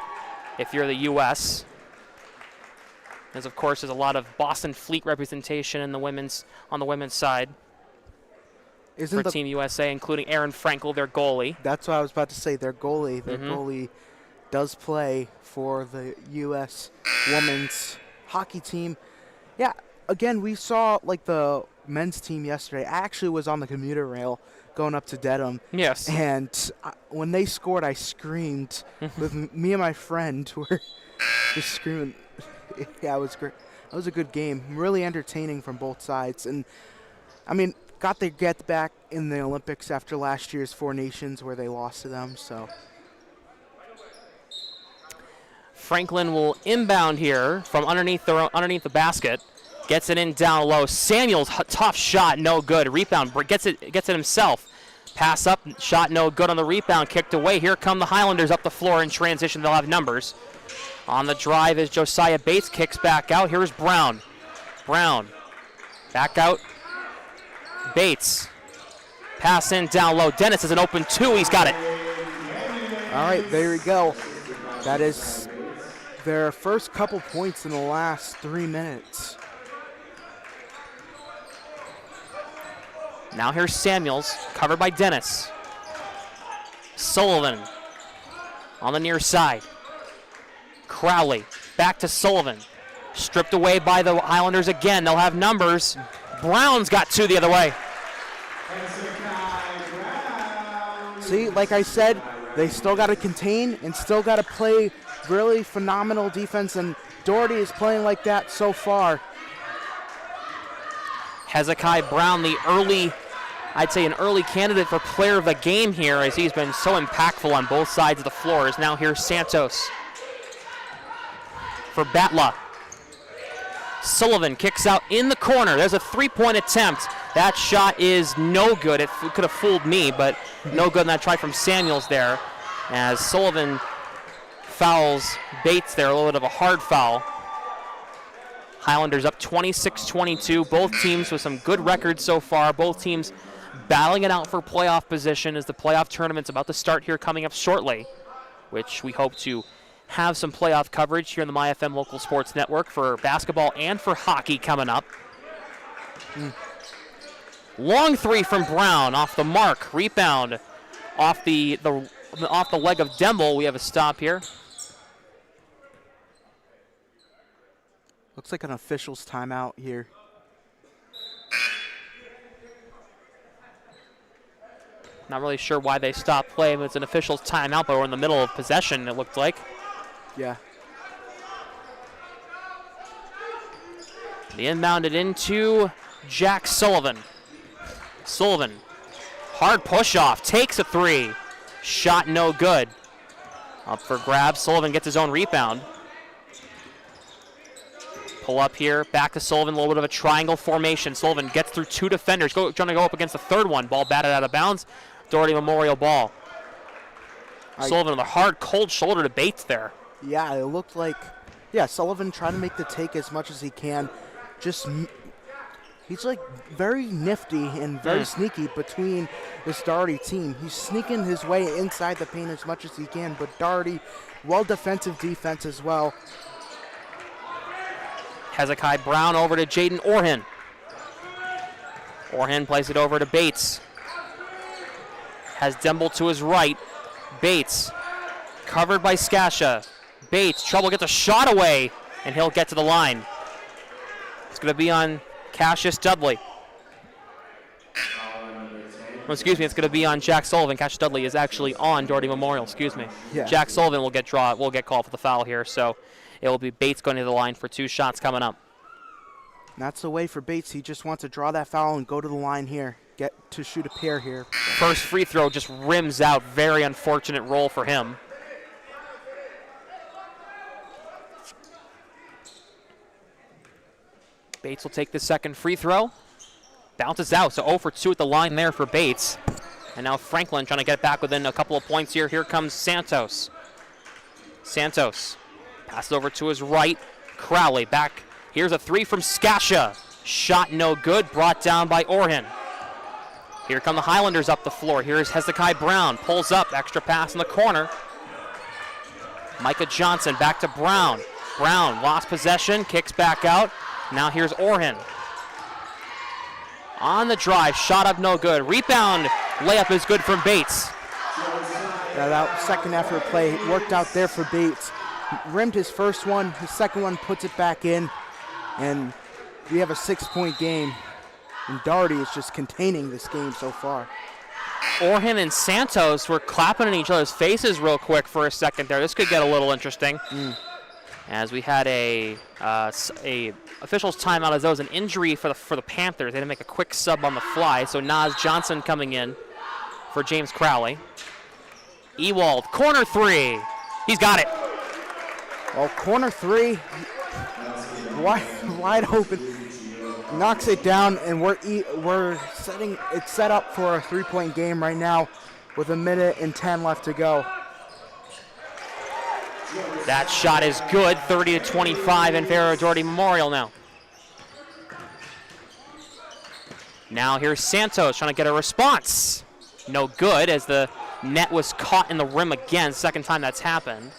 if you're the U.S. As of course, there's a lot of Boston Fleet representation on the women's side. For Team USA, including Aaron Frankel, their goalie. That's what I was about to say. Their goalie does play for the U.S. women's hockey team. Yeah, again, we saw like the men's team yesterday. I actually was on the commuter rail going up to Dedham. Yes. And when they scored, I screamed. With me and my friend were just screaming. Yeah, it was great. It was a good game. Really entertaining from both sides. And, I mean, got their get back in the Olympics after last year's 4 Nations where they lost to them. So Franklin will inbound here from underneath the basket. Gets it in down low. Samuels, tough shot, no good. Rebound, gets it himself. Pass up, shot no good on the rebound, kicked away. Here come the Highlanders up the floor in transition. They'll have numbers. On the drive is Josiah Bates, kicks back out. Here's Brown. Brown, back out. Bates, pass in down low. Dennis is an open 2, he's got it. All right, there we go. That is their first couple points in the last 3 minutes. Now here's Samuels, covered by Dennis. Sullivan on the near side. Crowley, back to Sullivan. Stripped away by the Highlanders again. They'll have numbers. Brown's got 2 the other way. See, like I said, they still got to contain and still got to play really phenomenal defense, and Doherty is playing like that so far. Hezekiah Brown, I'd say an early candidate for player of the game here, as he's been so impactful on both sides of the floor. Is now here's Santos for Batla. Sullivan kicks out in the corner. There's a 3-point attempt. That shot is no good. It could have fooled me, but no good. And that try from Samuels there, as Sullivan fouls Bates there, a little bit of a hard foul. Highlanders up 26-22. Both teams with some good records so far. Both teams battling it out for playoff position as the playoff tournament's about to start here coming up shortly, which we hope to have some playoff coverage here in the MyFM Local Sports Network for basketball and for hockey coming up. Long 3 from Brown, off the mark. Rebound off the leg of Demble. We have a stop here. Looks like an official's timeout here. Not really sure why they stopped play, but it's an official's timeout, but we're in the middle of possession, it looked like. Yeah. The inbounded into Jack Sullivan. Sullivan, hard push off, takes a 3. Shot no good. Up for grabs, Sullivan gets his own rebound. Pull up here, back to Sullivan, a little bit of a triangle formation. Sullivan gets through 2 defenders, trying to go up against the third one. Ball batted out of bounds. Doherty-Memorial ball. Sullivan with a hard, cold shoulder to Bates there. Yeah, it looked like, Sullivan trying to make the take as much as he can. Just He's like very nifty and very sneaky between this Doherty team. He's sneaking his way inside the paint as much as he can, but Doherty, well defensive defense as well. Hezekiah Brown over to Jaden Orhan. Orhan plays it over to Bates. Has Demble to his right. Bates covered by Skasha. Bates, trouble, gets a shot away, and he'll get to the line. It's going to be on Cassius Dudley. Oh, excuse me, it's going to be on Jack Sullivan. Cassius Dudley is actually on Doherty-Memorial, excuse me. Yeah. Jack Sullivan will get called for the foul here, so it will be Bates going to the line for 2 shots coming up. That's the way for Bates. He just wants to draw that foul and go to the line here. Get to shoot a pair here. First free throw just rims out. Very unfortunate roll for him. Bates will take the second free throw. Bounces out, so 0 for 2 at the line there for Bates. And now Franklin trying to get back within a couple of points here. Here comes Santos. Santos passes over to his right. Crowley back. Here's a 3 from Skasha. Shot no good, brought down by Orhan. Here come the Highlanders up the floor. Here's Hezekiah Brown. Pulls up, extra pass in the corner. Micah Johnson back to Brown. Brown lost possession, kicks back out. Now here's Orhan. On the drive, shot up no good. Rebound, layup is good from Bates. Yeah, that second effort play worked out there for Bates. Rimmed his first one, his second one puts it back in, and we have a 6-point game. And Doherty is just containing this game so far. Orhan and Santos were clapping in each other's faces real quick for a second there. This could get a little interesting. As we had a official's timeout, as though it was an injury for the Panthers. They had to make a quick sub on the fly. So Nas Johnson coming in for James Crowley. Ewald, corner 3. He's got it. Well, corner 3, wide open. Knocks it down, and we're setting it set up for a 3-point game right now with 1:10 left to go. That shot is good, 30-25 in favor of Doherty-Memorial now. Now here's Santos trying to get a response. No good, as the net was caught in the rim again. Second time that's happened.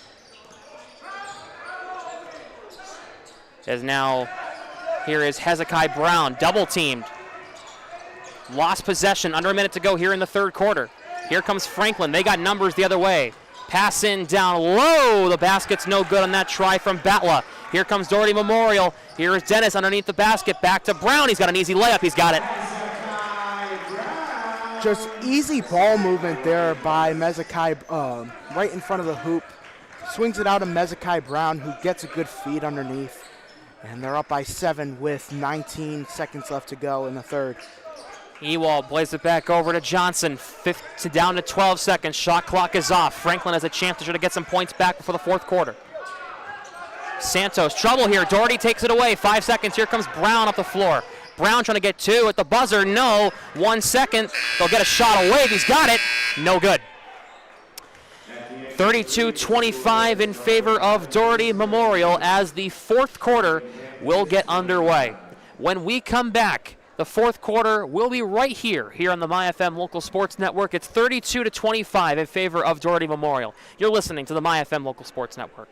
As now, here is Hezekiah Brown, double teamed. Lost possession, under a minute to go here in the third quarter. Here comes Franklin, they got numbers the other way. Pass in down low, the basket's no good on that try from Batla. Here comes Doherty-Memorial, here is Dennis underneath the basket, back to Brown, he's got an easy layup, he's got it. Just easy ball movement there by Mezekai, right in front of the hoop. Swings it out to Mezekai Brown, who gets a good feed underneath. And they're up by 7 with 19 seconds left to go in the third. Ewald plays it back over to Johnson. Down to 12 seconds. Shot clock is off. Franklin has a chance to try to get some points back before the fourth quarter. Santos, trouble here. Doherty takes it away. 5 seconds. Here comes Brown up the floor. Brown trying to get 2 at the buzzer. No. 1 second. They'll get a shot away. He's got it. No good. 32-25 in favor of Doherty-Memorial as the fourth quarter will get underway. When we come back, the fourth quarter will be right here on the MyFM Local Sports Network. It's 32-25 in favor of Doherty-Memorial. You're listening to the MyFM Local Sports Network.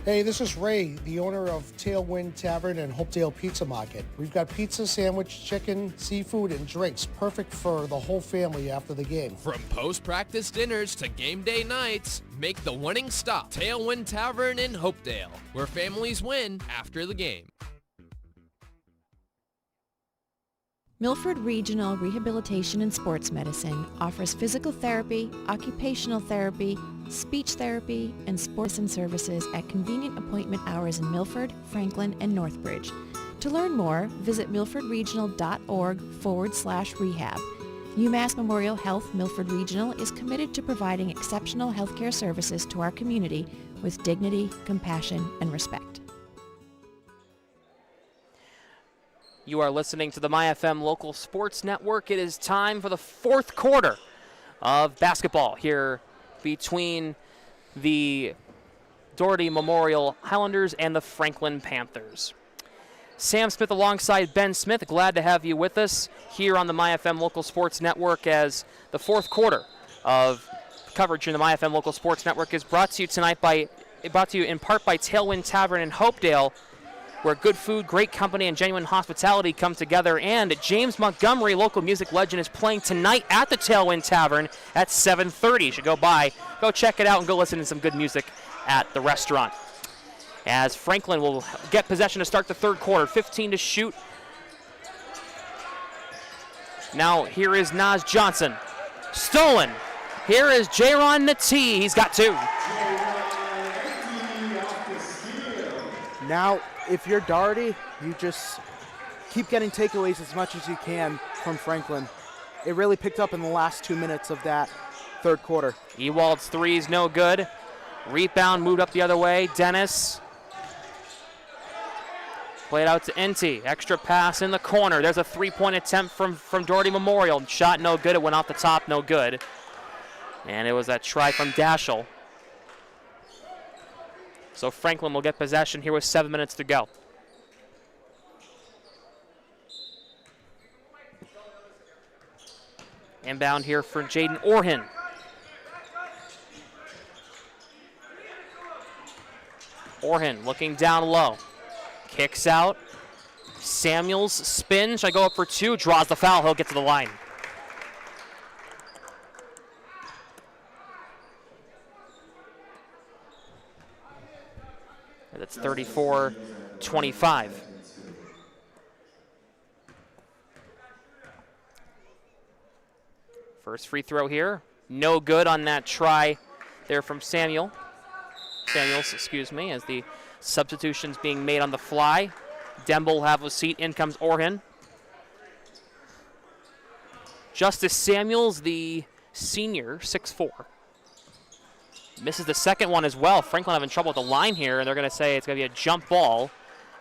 Hey, this is Ray, the owner of Tailwind Tavern and Hopedale Pizza Market. We've got pizza, sandwich, chicken, seafood, and drinks perfect for the whole family after the game. From post-practice dinners to game day nights, make the winning stop. Tailwind Tavern in Hopedale, where families win after the game. Milford Regional Rehabilitation and Sports Medicine offers physical therapy, occupational therapy, speech therapy, and sports and services at convenient appointment hours in Milford, Franklin, and Northbridge. To learn more, visit milfordregional.org/rehab. UMass Memorial Health Milford Regional is committed to providing exceptional healthcare services to our community with dignity, compassion, and respect. You are listening to the MyFM Local Sports Network. It is time for the fourth quarter of basketball here between the Doherty-Memorial Highlanders and the Franklin Panthers. Sam Smith alongside Ben Smith. Glad to have you with us here on the MyFM Local Sports Network as the fourth quarter of coverage in the MyFM Local Sports Network is brought to you in part by Tailwind Tavern in Hopedale, where good food, great company, and genuine hospitality come together. And James Montgomery, local music legend, is playing tonight at the Tailwind Tavern at 7:30. You should go check it out, and go listen to some good music at the restaurant. As Franklin will get possession to start the third quarter, 15 to shoot. Now here is Naz Johnson. Stolen. Here is Jaron Nati. He's got two. Now, if you're Doherty, you just keep getting takeaways as much as you can from Franklin. It really picked up in the last 2 minutes of that third quarter. Ewald's three is no good. Rebound moved up the other way. Dennis. Played out to Inti. Extra pass in the corner. There's a three-point attempt from Doherty-Memorial. Shot no good. It went off the top, no good. And it was a try from Daschel. So Franklin will get possession here with 7 minutes to go. Inbound here for Jaden Orhan. Orhan looking down low. Kicks out. Samuels spins. Should I go up for two? Draws the foul. He'll get to the line. That's 34-25. First free throw here. No good on that try there from Samuels, as the substitutions being made on the fly. Demble will have a seat. In comes Orhan. Justice Samuels, the senior, 6'4". Misses the second one as well. Franklin having trouble with the line here, and they're going to say it's going to be a jump ball.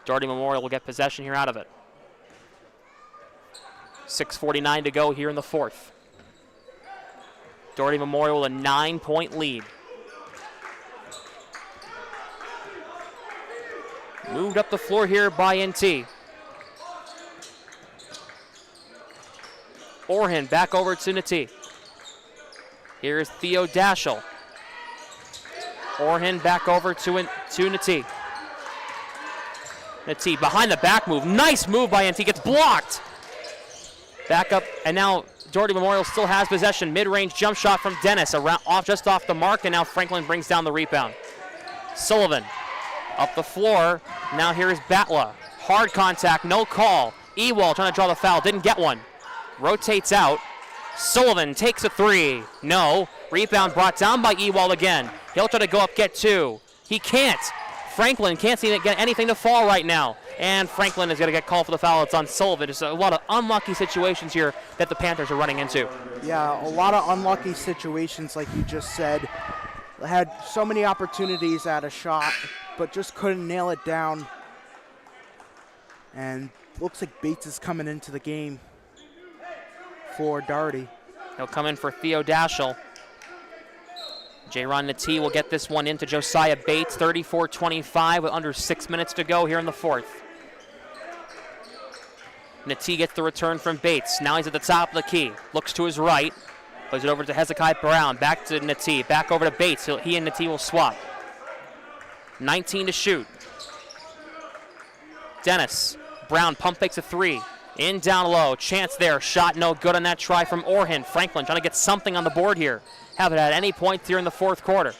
Doherty-Memorial will get possession here out of it. 6:49 to go here in the fourth. Doherty-Memorial with a 9-point lead. Moved up the floor here by NT. Orhan back over to Nati. Here's Theo Daschel. Orhan back over to Nati. Nati behind the back move. Nice move by NT. Gets blocked. Back up, and now Doherty-Memorial still has possession. Mid-range jump shot from Dennis, just off the mark, and now Franklin brings down the rebound. Sullivan up the floor. Now here's Batla. Hard contact, no call. Ewald trying to draw the foul, didn't get one. Rotates out. Sullivan takes a three. No. Rebound brought down by Ewald again. He'll try to go up, get two. He can't. Franklin can't seem to get anything to fall right now. And Franklin is going to get called for the foul. It's on Sullivan. Just a lot of unlucky situations here that the Panthers are running into. Yeah, a lot of unlucky situations, like you just said. Had so many opportunities at a shot, but just couldn't nail it down. And looks like Bates is coming into the game for Doherty. He'll come in for Theo Daschel. Jaron Nati will get this one into Josiah Bates, 34-25 with under 6 minutes to go here in the fourth. Nati gets the return from Bates. Now he's at the top of the key. Looks to his right. Plays it over to Hezekiah Brown. Back to Nati. Back over to Bates. He and Nati will swap. 19 to shoot. Dennis. Brown pump fakes a three. In down low. Chance there. Shot no good on that try from Orhan. Franklin trying to get something on the board here. Haven't had any points here in the fourth quarter.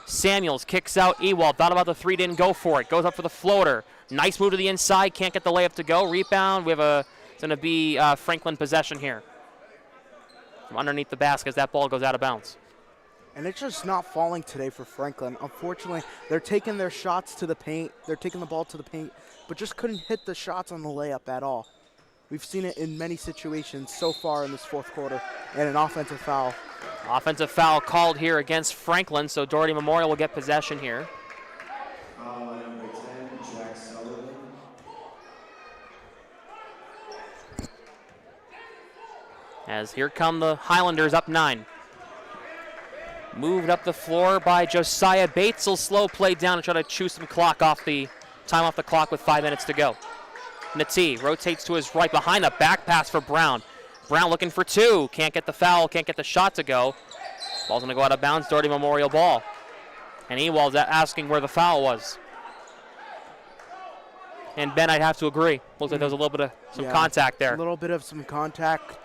Samuels kicks out Ewald. Thought about the three, didn't go for it. Goes up for the floater. Nice move to the inside. Can't get the layup to go. Rebound. It's going to be Franklin possession here. From underneath the basket as that ball goes out of bounds. And it's just not falling today for Franklin. Unfortunately, they're taking their shots to the paint. They're taking the ball to the paint, but just couldn't hit the shots on the layup at all. We've seen it in many situations so far in this fourth quarter, and an offensive foul. Offensive foul called here against Franklin, so Doherty-Memorial will get possession here. Number 10, Jack Sullivan. As here come the Highlanders up 9. Moved up the floor by Josiah Bates. Will slow play down and try to chew some time off the clock with 5 minutes to go. Nati rotates to his right behind a back pass for Brown. Brown looking for two. Can't get the foul, can't get the shot to go. Ball's going to go out of bounds, Doherty-Memorial ball. And Ewald's asking where the foul was. And Ben, I'd have to agree. Looks like there was a little bit of some contact there. A little bit of some contact.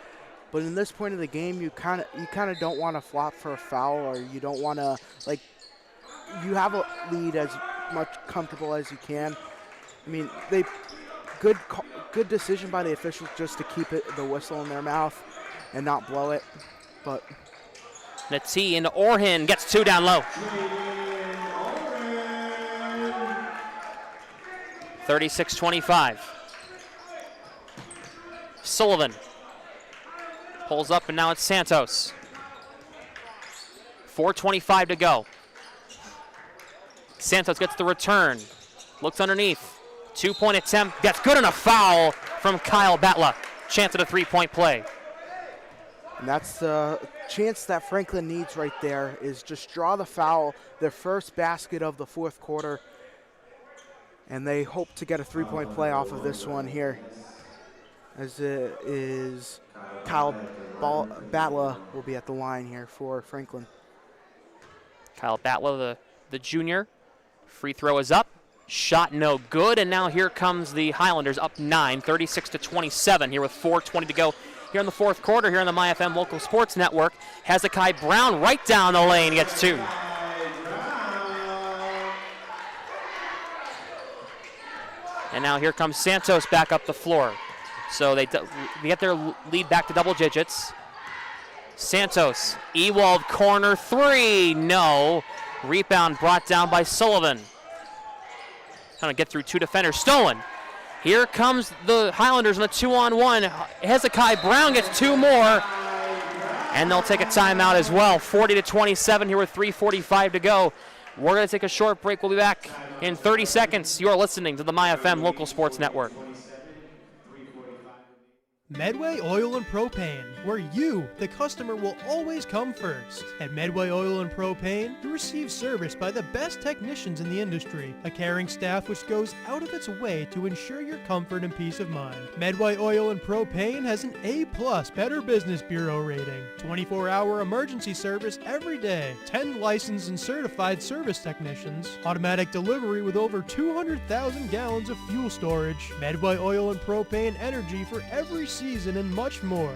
But in this point of the game, you kind of don't want to flop for a foul, or you don't want to, like, you have a lead as much comfortable as you can. I mean, good decision by the officials just to keep the whistle in their mouth and not blow it. But Nati into Orhan, gets two down low. 36-25. Sullivan pulls up, and now it's Santos. 4:25 to go. Santos gets the return. Looks underneath. 2-point attempt. Gets good, and a foul from Kyle Batla. Chance at a 3-point play. And that's the chance that Franklin needs right there, is just draw the foul, their first basket of the fourth quarter. And they hope to get a 3-point play off of this one here, as it is Kyle Batla will be at the line here for Franklin. Kyle Batla, the junior. Free throw is up. Shot no good, and now here comes the Highlanders up 9, 36-27 here with 4:20 to go here in the fourth quarter here on the MyFM Local Sports Network. Hezekiah Brown right down the lane, gets two. And now here comes Santos back up the floor. So they get their lead back to double digits. Santos, Ewald corner three, no. Rebound brought down by Sullivan. Trying to get through two defenders, stolen. Here comes the Highlanders in a 2-on-1. Hezekiah Brown gets two more, and they'll take a timeout as well. 40-27 here with 3:45 to go. We're going to take a short break. We'll be back in 30 seconds. You're listening to the MyFM Local Sports Network. Medway Oil and Propane, where you, the customer, will always come first. At Medway Oil and Propane, you receive service by the best technicians in the industry, a caring staff which goes out of its way to ensure your comfort and peace of mind. Medway Oil and Propane has an A+ Better Business Bureau rating, 24-hour emergency service every day, 10 licensed and certified service technicians, automatic delivery with over 200,000 gallons of fuel storage, Medway Oil and Propane energy for every season, and much more.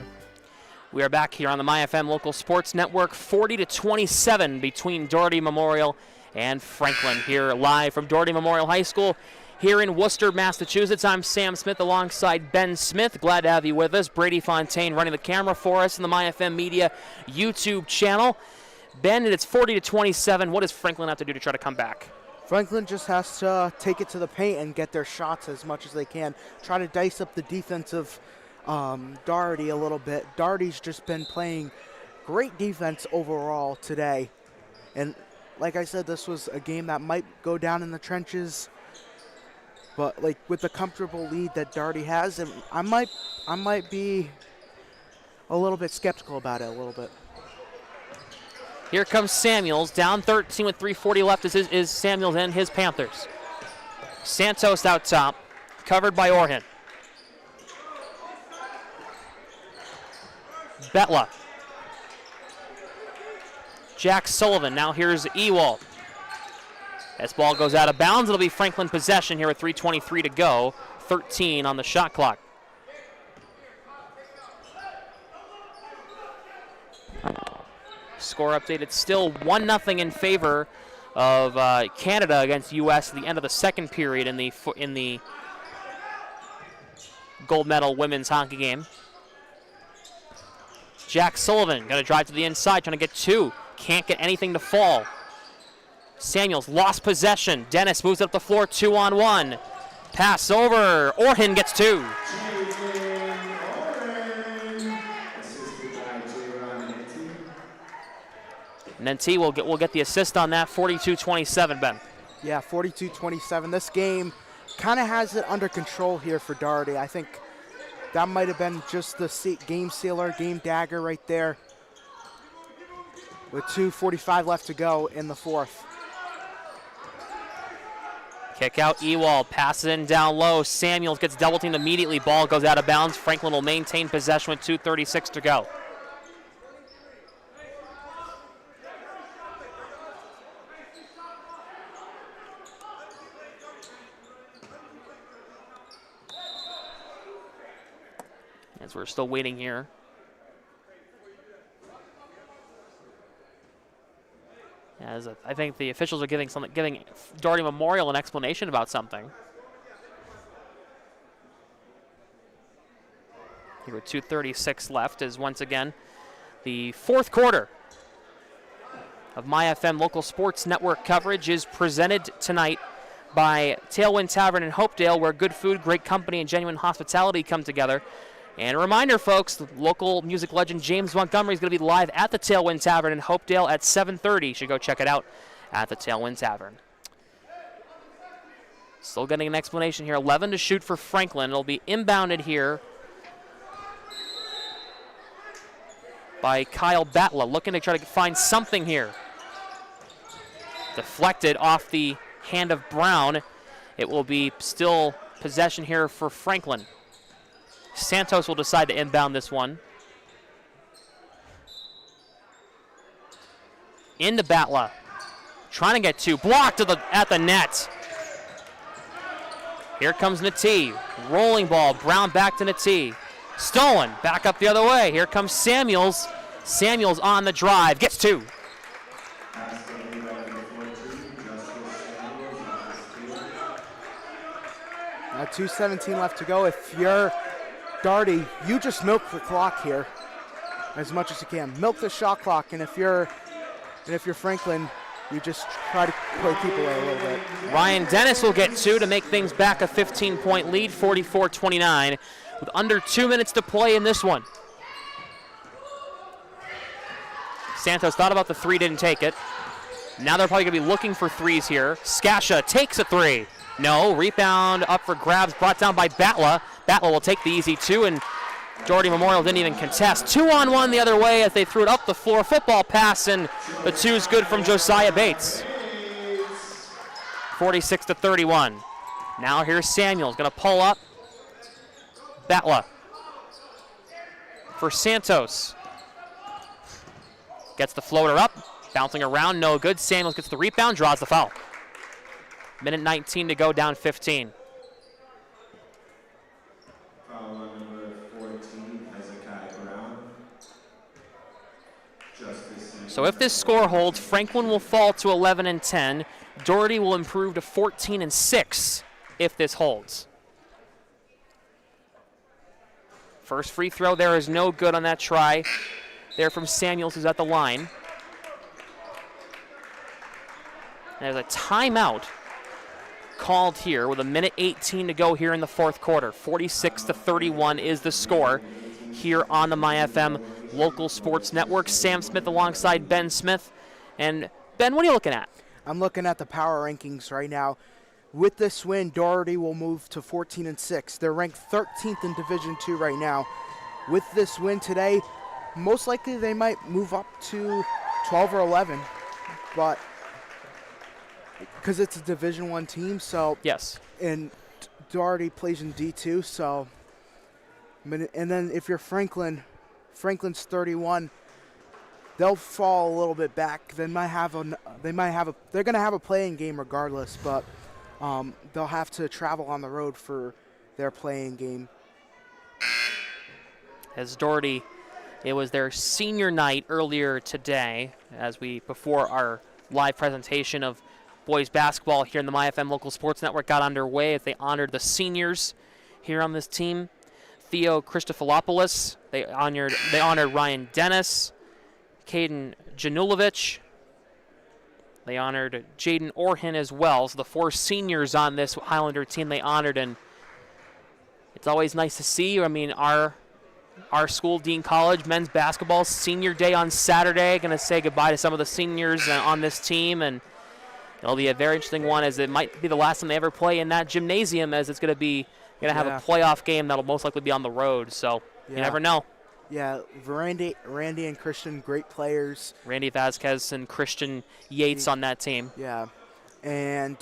We are back here on the MyFM Local Sports Network, 40-27 between Doherty-Memorial and Franklin, here live from Doherty-Memorial High School here in Worcester, Massachusetts. I'm Sam Smith alongside Ben Smith. Glad to have you with us. Brady Fontaine running the camera for us in the MyFM Media YouTube channel. Ben, it's 40-27. What does Franklin have to do to try to come back? Franklin just has to take it to the paint and get their shots as much as they can. Try to dice up the defensive Doherty a little bit. Doherty's just been playing great defense overall today. And like I said, this was a game that might go down in the trenches. But like with the comfortable lead that Doherty has, I might be a little bit skeptical about it a little bit. Here comes Samuels, down 13 with 3:40 left is Samuels and his Panthers. Santos out top, covered by Orhan. Betla. Jack Sullivan. Now here's Ewald. As ball goes out of bounds, it'll be Franklin possession here with 3:23 to go. 13 on the shot clock. Score updated still 1-0 in favor of Canada against U.S. at the end of the second period in the gold medal women's hockey game. Jack Sullivan going to drive to the inside, trying to get two. Can't get anything to fall. Samuels lost possession. Dennis moves up the floor, 2-on-1. Pass over. Orhan gets two. Nenti will get the assist on that, 42-27, Ben. Yeah, 42-27. This game kind of has it under control here for Doherty. I think that might have been just the game sealer, game dagger right there. With 2:45 left to go in the fourth. Kick out Ewald, passes in down low. Samuels gets double teamed immediately. Ball goes out of bounds. Franklin will maintain possession with 2:36 to go. As we're still waiting here. As I think the officials are giving Doherty-Memorial an explanation about something. Here with 2:36 left is once again the fourth quarter of MyFM Local Sports Network coverage is presented tonight by Tailwind Tavern in Hopedale, where good food, great company, and genuine hospitality come together. And a reminder, folks, the local music legend James Montgomery is going to be live at the Tailwind Tavern in Hopedale at 7:30. You should go check it out at the Tailwind Tavern. Still getting an explanation here. 11 to shoot for Franklin. It'll be inbounded here by Kyle Batla, looking to try to find something here. Deflected off the hand of Brown. It will be still possession here for Franklin. Santos will decide to inbound this one. Into Batla. Trying to get two. Blocked at the net. Here comes Nati. Rolling ball. Brown back to Nati. Stolen. Back up the other way. Here comes Samuels. Samuels on the drive. Gets two. 2:17 left to go. If you're Doherty, you just milk the clock here as much as you can. Milk the shot clock, and if you're Franklin, you just try to keep away a little bit. Ryan Dennis will get two to make things back a 15-point lead, 44-29, with under 2 minutes to play in this one. Santos thought about the three, didn't take it. Now they're probably going to be looking for threes here. Skasha takes a three. No, rebound up for grabs, brought down by Batla. Batla will take the easy two, and Doherty-Memorial didn't even contest. 2-on-1 the other way as they threw it up the floor. Football pass, and the two's good from Josiah Bates. 46-31. Now here's Samuels, going to pull up. Batla for Santos. Gets the floater up, bouncing around, no good. Samuels gets the rebound, draws the foul. Minute 19 to go, down 15. Foul on number 14, Hezekiah Brown. So if this score holds, Franklin will fall to 11-10. Doherty will improve to 14-6 if this holds. First free throw there is no good on that try. There from Samuels, who's at the line. There's a timeout called here with a minute 18 to go here in the fourth quarter. 46-31 is the score here on the MyFM Local Sports Network. Sam Smith alongside Ben Smith. And Ben, what are you looking at? I'm looking at the power rankings right now. With this win, Doherty will move to 14-6. They're ranked 13th in Division II right now. With this win today, most likely they might move up to 12 or 11, but because it's a Division I team, so yes. And Doherty plays in D2, so. And then if you're Franklin's 31. They'll fall a little bit back. They're gonna have a playing game regardless, but they'll have to travel on the road for their playing game. As Doherty, it was their senior night earlier today, before our live presentation of boys basketball here in the MyFM Local Sports Network got underway, as they honored the seniors here on this team. Theo Christophilopoulos, they honored Ryan Dennis, Caden Janulovic. They honored Jaden Orhan as well. So the four seniors on this Highlander team they honored, and it's always nice to see. I mean, our school, Dean College, men's basketball senior day on Saturday. Going to say goodbye to some of the seniors on this team, and it'll be a very interesting one, as it might be the last time they ever play in that gymnasium, as it's going to have a playoff game that'll most likely be on the road. So you never know. Yeah, Randy and Christian, great players. Randy Vasquez and Christian Yates on that team. Yeah, and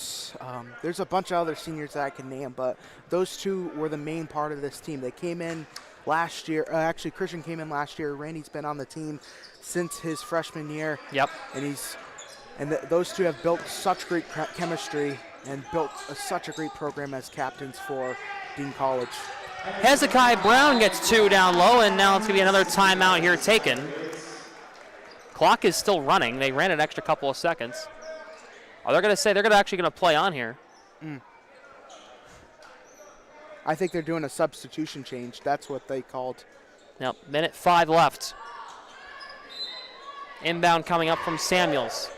there's a bunch of other seniors that I can name, but those two were the main part of this team. They came in last year. Actually, Christian came in last year. Randy's been on the team since his freshman year. Yep. And those two have built such great chemistry and built such a great program as captains for Dean College. Hezekiah Brown gets 2 down low, and now it's going to be another timeout here taken. Clock is still running. They ran an extra couple of seconds. Are they going to say they're actually going to play on here? I think they're doing a substitution change. That's what they called. Yep, minute 5 left. Inbound coming up from Samuels.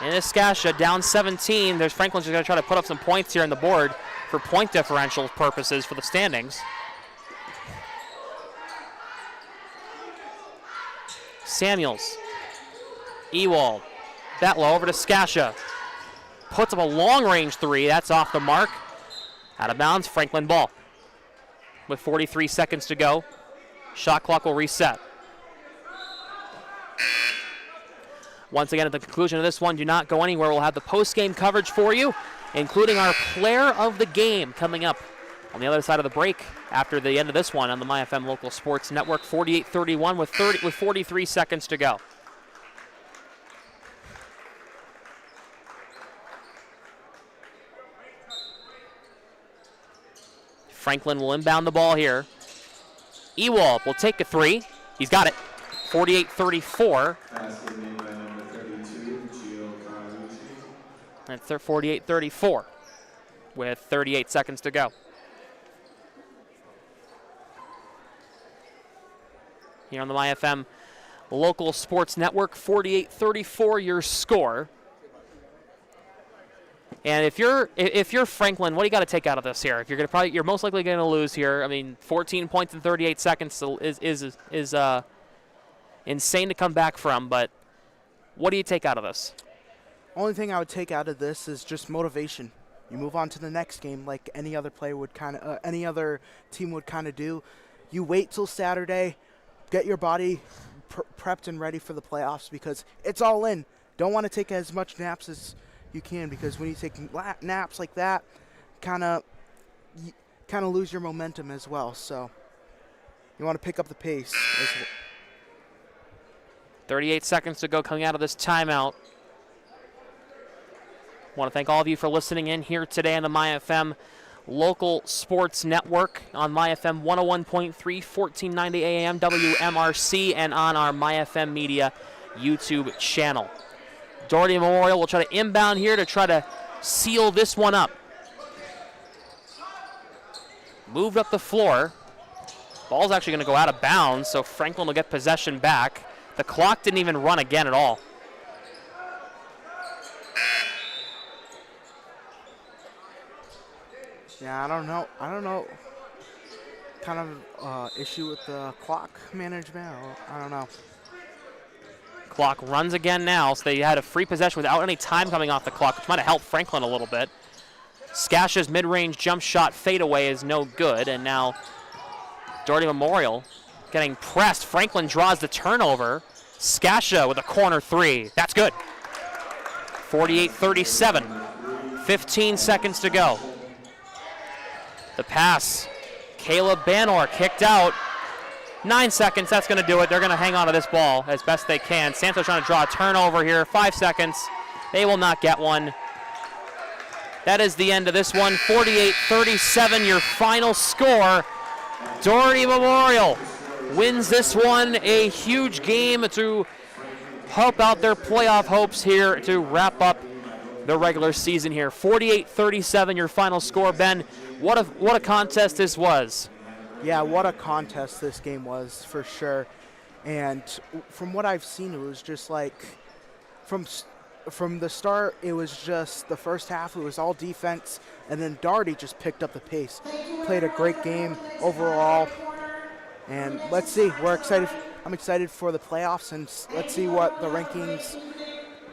And Iskasha down 17. There's Franklin's just going to try to put up some points here on the board for point differential purposes for the standings. Samuels. Ewald. Betlow over to Skasha. Puts up a long-range 3. That's off the mark. Out of bounds, Franklin ball. With 43 seconds to go, shot clock will reset. Once again, at the conclusion of this one, do not go anywhere. We'll have the post-game coverage for you, including our player of the game coming up on the other side of the break after the end of this one on the MyFM Local Sports Network. 48-31 with 43 seconds to go. Franklin will inbound the ball here. Ewald will take a 3. He's got it. 48-34. That's their 48-34 with 38 seconds to go. Here on the MyFM Local Sports Network, 48-34 your score. And if you're Franklin, what do you got to take out of this here? If you're most likely going to lose here. I mean, 14 points in 38 seconds is insane to come back from. But what do you take out of this? Only thing I would take out of this is just motivation. You move on to the next game like any other player would any other team would kind of do. You wait till Saturday, get your body prepped and ready for the playoffs because it's all in. Don't want to take as much naps as you can because when you take naps like that, kind of lose your momentum as well. So you want to pick up the pace. 38 seconds to go coming out of this timeout. Want to thank all of you for listening in here today on the MyFM Local Sports Network on MyFM 101.3, 1490 AM, WMRC, and on our MyFM Media YouTube channel. Doherty-Memorial will try to inbound here to try to seal this one up. Moved up the floor. Ball's actually going to go out of bounds, so Franklin will get possession back. The clock didn't even run again at all. Yeah, I don't know. Kind of issue with the clock management. I don't know. Clock runs again now, so they had a free possession without any time coming off the clock, which might have helped Franklin a little bit. Skasha's mid-range jump shot fadeaway is no good, and now Doherty-Memorial getting pressed. Franklin draws the turnover. Skasha with a corner 3. That's good. 48-37. 15 seconds to go. The pass. Caleb Banor kicked out. 9 seconds, that's going to do it. They're going to hang on to this ball as best they can. Santos trying to draw a turnover here. 5 seconds. They will not get one. That is the end of this one. 48-37, your final score. Doherty-Memorial wins this one. A huge game to help out their playoff hopes here to wrap up the regular season here. 48-37, your final score. Ben, what a contest this was. Yeah, what a contest this game was for sure. And from what I've seen, it was just like from the start, it was just the first half, it was all defense, and then Doherty just picked up the pace. Played a great game overall. And let's see, I'm excited for the playoffs, and let's see what the rankings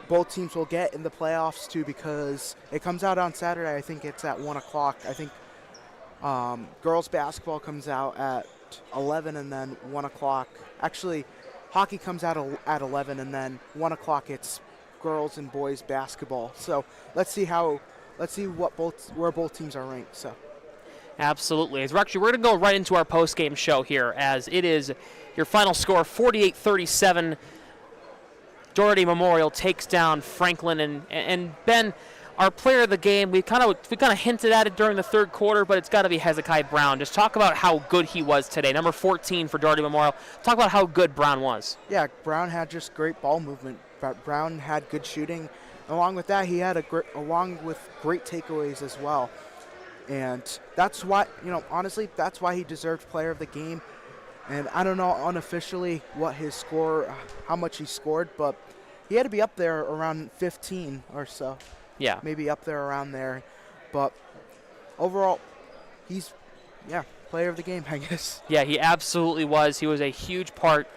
both teams will get in the playoffs too, because it comes out on Saturday. I think it's at 1 o'clock. I think girls basketball comes out at 11 and then 1 o'clock. Actually, hockey comes out at 11 and then 1 o'clock it's girls and boys basketball. So let's see where both teams are ranked. So. Absolutely. We're going to go right into our post-game show here, as it is your final score, 48-37. Doherty Memorial takes down Franklin, and Ben, our player of the game, we kind of hinted at it during the third quarter, but it's got to be Hezekiah Brown. Just talk about how good he was today. Number 14 for Doherty Memorial. Talk about how good Brown was. Yeah, Brown had just great ball movement. Brown had good shooting. Along with that, he had along with great takeaways as well. And that's why, honestly, that's why he deserved player of the game. And I don't know unofficially what his score, how much he scored, but he had to be up there around 15 or so. Yeah. Maybe up there around there. But overall, he's, player of the game, I guess. Yeah, he absolutely was. He was a huge part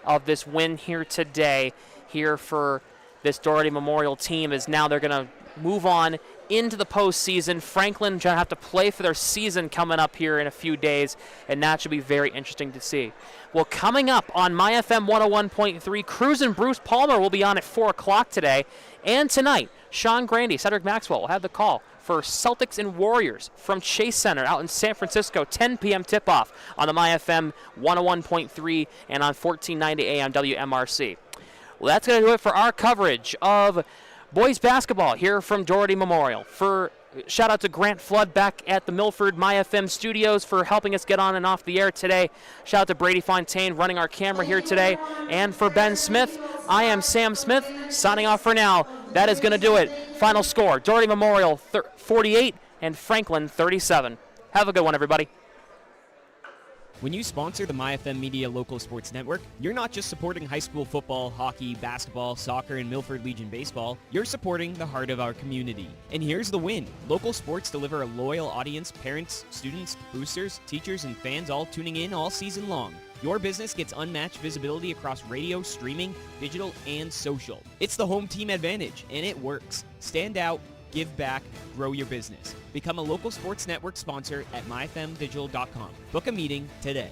of this win here today, here for this Doherty Memorial team, as now they're going to move on into the postseason. Franklin going to have to play for their season coming up here in a few days, and that should be very interesting to see. Well, coming up on MyFM 101.3, Cruz and Bruce Palmer will be on at 4 o'clock today. And tonight, Sean Grandy, Cedric Maxwell will have the call for Celtics and Warriors from Chase Center out in San Francisco, 10 p.m. tip-off on the MyFM 101.3 and on 1490 AM WMRC. Well, that's going to do it for our coverage of boys basketball here from Doherty Memorial. Shout out to Grant Flood back at the Milford MyFM studios for helping us get on and off the air today. Shout out to Brady Fontaine running our camera here today. And for Ben Smith, I am Sam Smith signing off for now. That is going to do it. Final score, Doherty Memorial 48 and Franklin 37. Have a good one, everybody. When you sponsor the MyFM Media Local Sports Network, you're not just supporting high school football, hockey, basketball, soccer, and Milford Legion baseball. You're supporting the heart of our community. And here's the win. Local sports deliver a loyal audience, parents, students, boosters, teachers, and fans all tuning in all season long. Your business gets unmatched visibility across radio, streaming, digital, and social. It's the home team advantage, and it works. Stand out, give back, grow your business. Become a local sports network sponsor at myfmdigital.com. Book a meeting today.